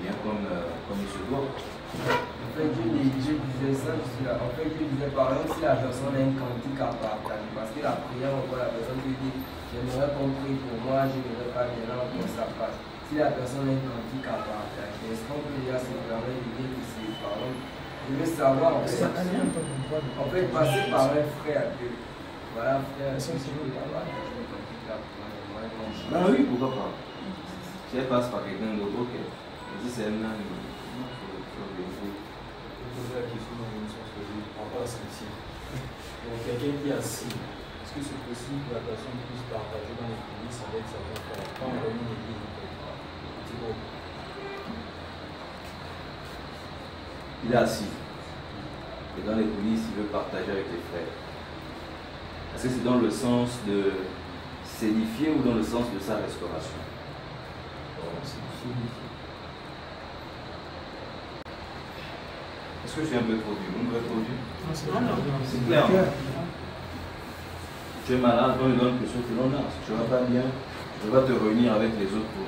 bien comme il se doit. En fait, Dieu disait ça, en fait, Dieu disait par exemple si la personne a un cantique à partager, parce que la prière, on voit la personne qui dit j'aimerais qu'on prie pour moi, je ne veux pas maintenant pour ça passe. Si la personne a un cantique à partager, est-ce qu'on peut déjà se permettre de dire que c'est par exemple, je veux savoir en fait, passer par un frère que voilà, frère, si tu veux pas partager un cantique à partager. Ah oui, pourquoi pas. Si elle passe par quelqu'un d'autre, ok. Mais si c'est elle-même, poser la question dans une sens par rapport à celle-ci. Donc, quelqu'un qui est assis, est-ce que c'est possible que la personne puisse partager dans les coulisses avec sa frère, pas en remis l'église en fait? C'est bon. il est assis. Et dans les coulisses, il veut partager avec les frères. Est-ce que c'est dans le sens de s'édifier ou dans le sens de sa restauration? Est-ce que je suis un peu trop dur? Un peu trop dur? C'est clair. Tu es malade, on lui donne quelque chose que l'on a. Si tu ne vas pas bien, tu ne vas pas te réunir avec les autres pour...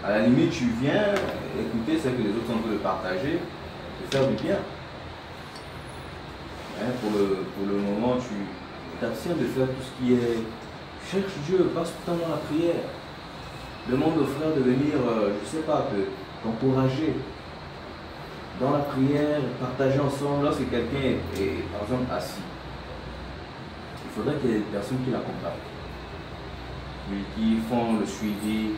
À la limite, tu viens écouter ce que les autres sont en train de partager, de faire du bien. Hein, pour le moment, tu t'abstiens de faire tout ce qui est... Cherche Dieu, passe tout le temps dans la prière. Demande aux frères de venir, je ne sais pas, t'encourager. Dans la prière, partager ensemble, lorsque quelqu'un est, par exemple, assis, il faudrait qu'il y ait des personnes qui l'accompagnent, qui font le suivi,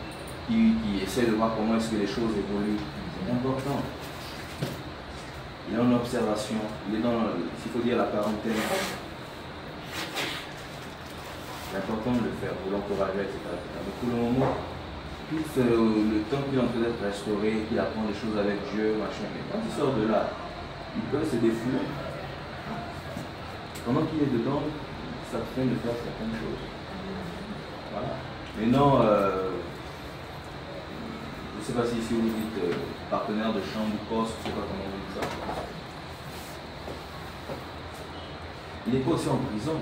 qui essaient de voir comment est-ce que les choses évoluent. C'est important. Il est en observation, il est dans, s'il faut dire, la quarantaine. C'est important de le faire, pour l'encourager, etc. Mais pour le moment, tout le temps qu'il est en train d'être restauré, qu'il apprend des choses avec Dieu, machin, mais quand il sort de là, il peut se défouler. Pendant qu'il est dedans, ça te fait de faire certaines choses. Voilà. Mais non, je ne sais pas si ici vous dites partenaire de chambre ou poste, je ne sais pas comment vous dites ça. Il n'est pas aussi en prison.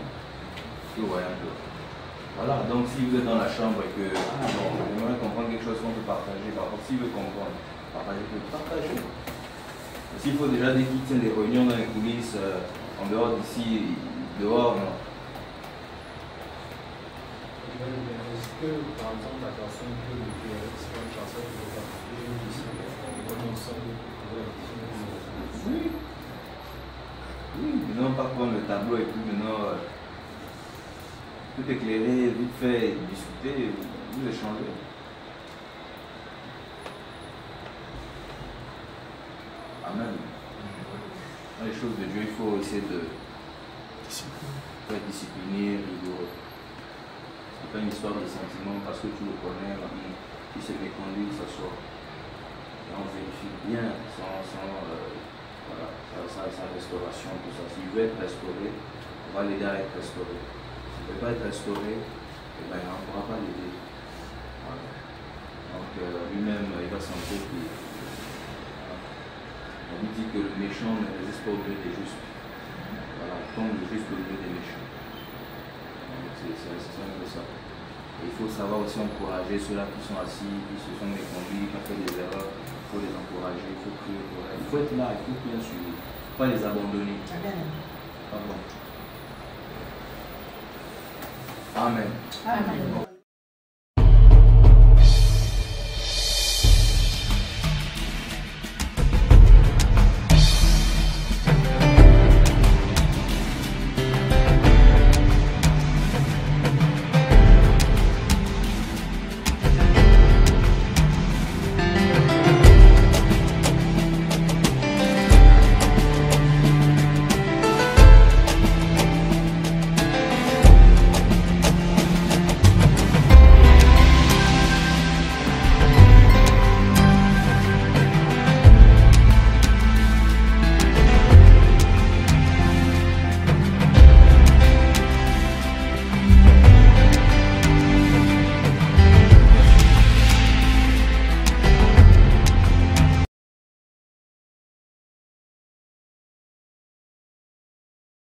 Vous voyez un peu. Voilà, donc si vous êtes dans la chambre et que vous voulez comprendre quelque chose qu'on peut partager, par contre, s'il veut comprendre, partagez. S'il faut déjà des qui tiennent des réunions dans les coulisses, en dehors d'ici, dehors, non. Est-ce que, par exemple, la personne peut le faire, c'est pas une personne qui veut partager ici, comme ensemble, oui. Oui, maintenant pas prendre le tableau et puis maintenant tout éclairer, vite fait, discuter, vous échanger. Amen. Dans les choses de Dieu, il faut essayer de être discipliné, rigoureux. Ce n'est pas une histoire de sentiments parce que tu le connais, qui se méconduit, il s'assoit. Et on vérifie bien voilà, sa restauration, tout ça. S'il veut être restauré, on va l'aider à être restauré. S'il ne peut pas être restauré, eh ben, on ne pourra pas l'aider. Voilà. Donc lui-même, il va sentir qu'il... On lui dit que le méchant ne résiste pas au milieu des justes. Voilà, on tombe juste au milieu des méchants. C'est un peu ça. Et il faut savoir aussi encourager ceux-là qui sont assis, qui se sont méconduits, qui ont fait des erreurs. Il faut les encourager, il faut prier pour elles. Il faut être là, il faut bien suivre. Il ne faut pas les abandonner. Amen. Amen. Amen.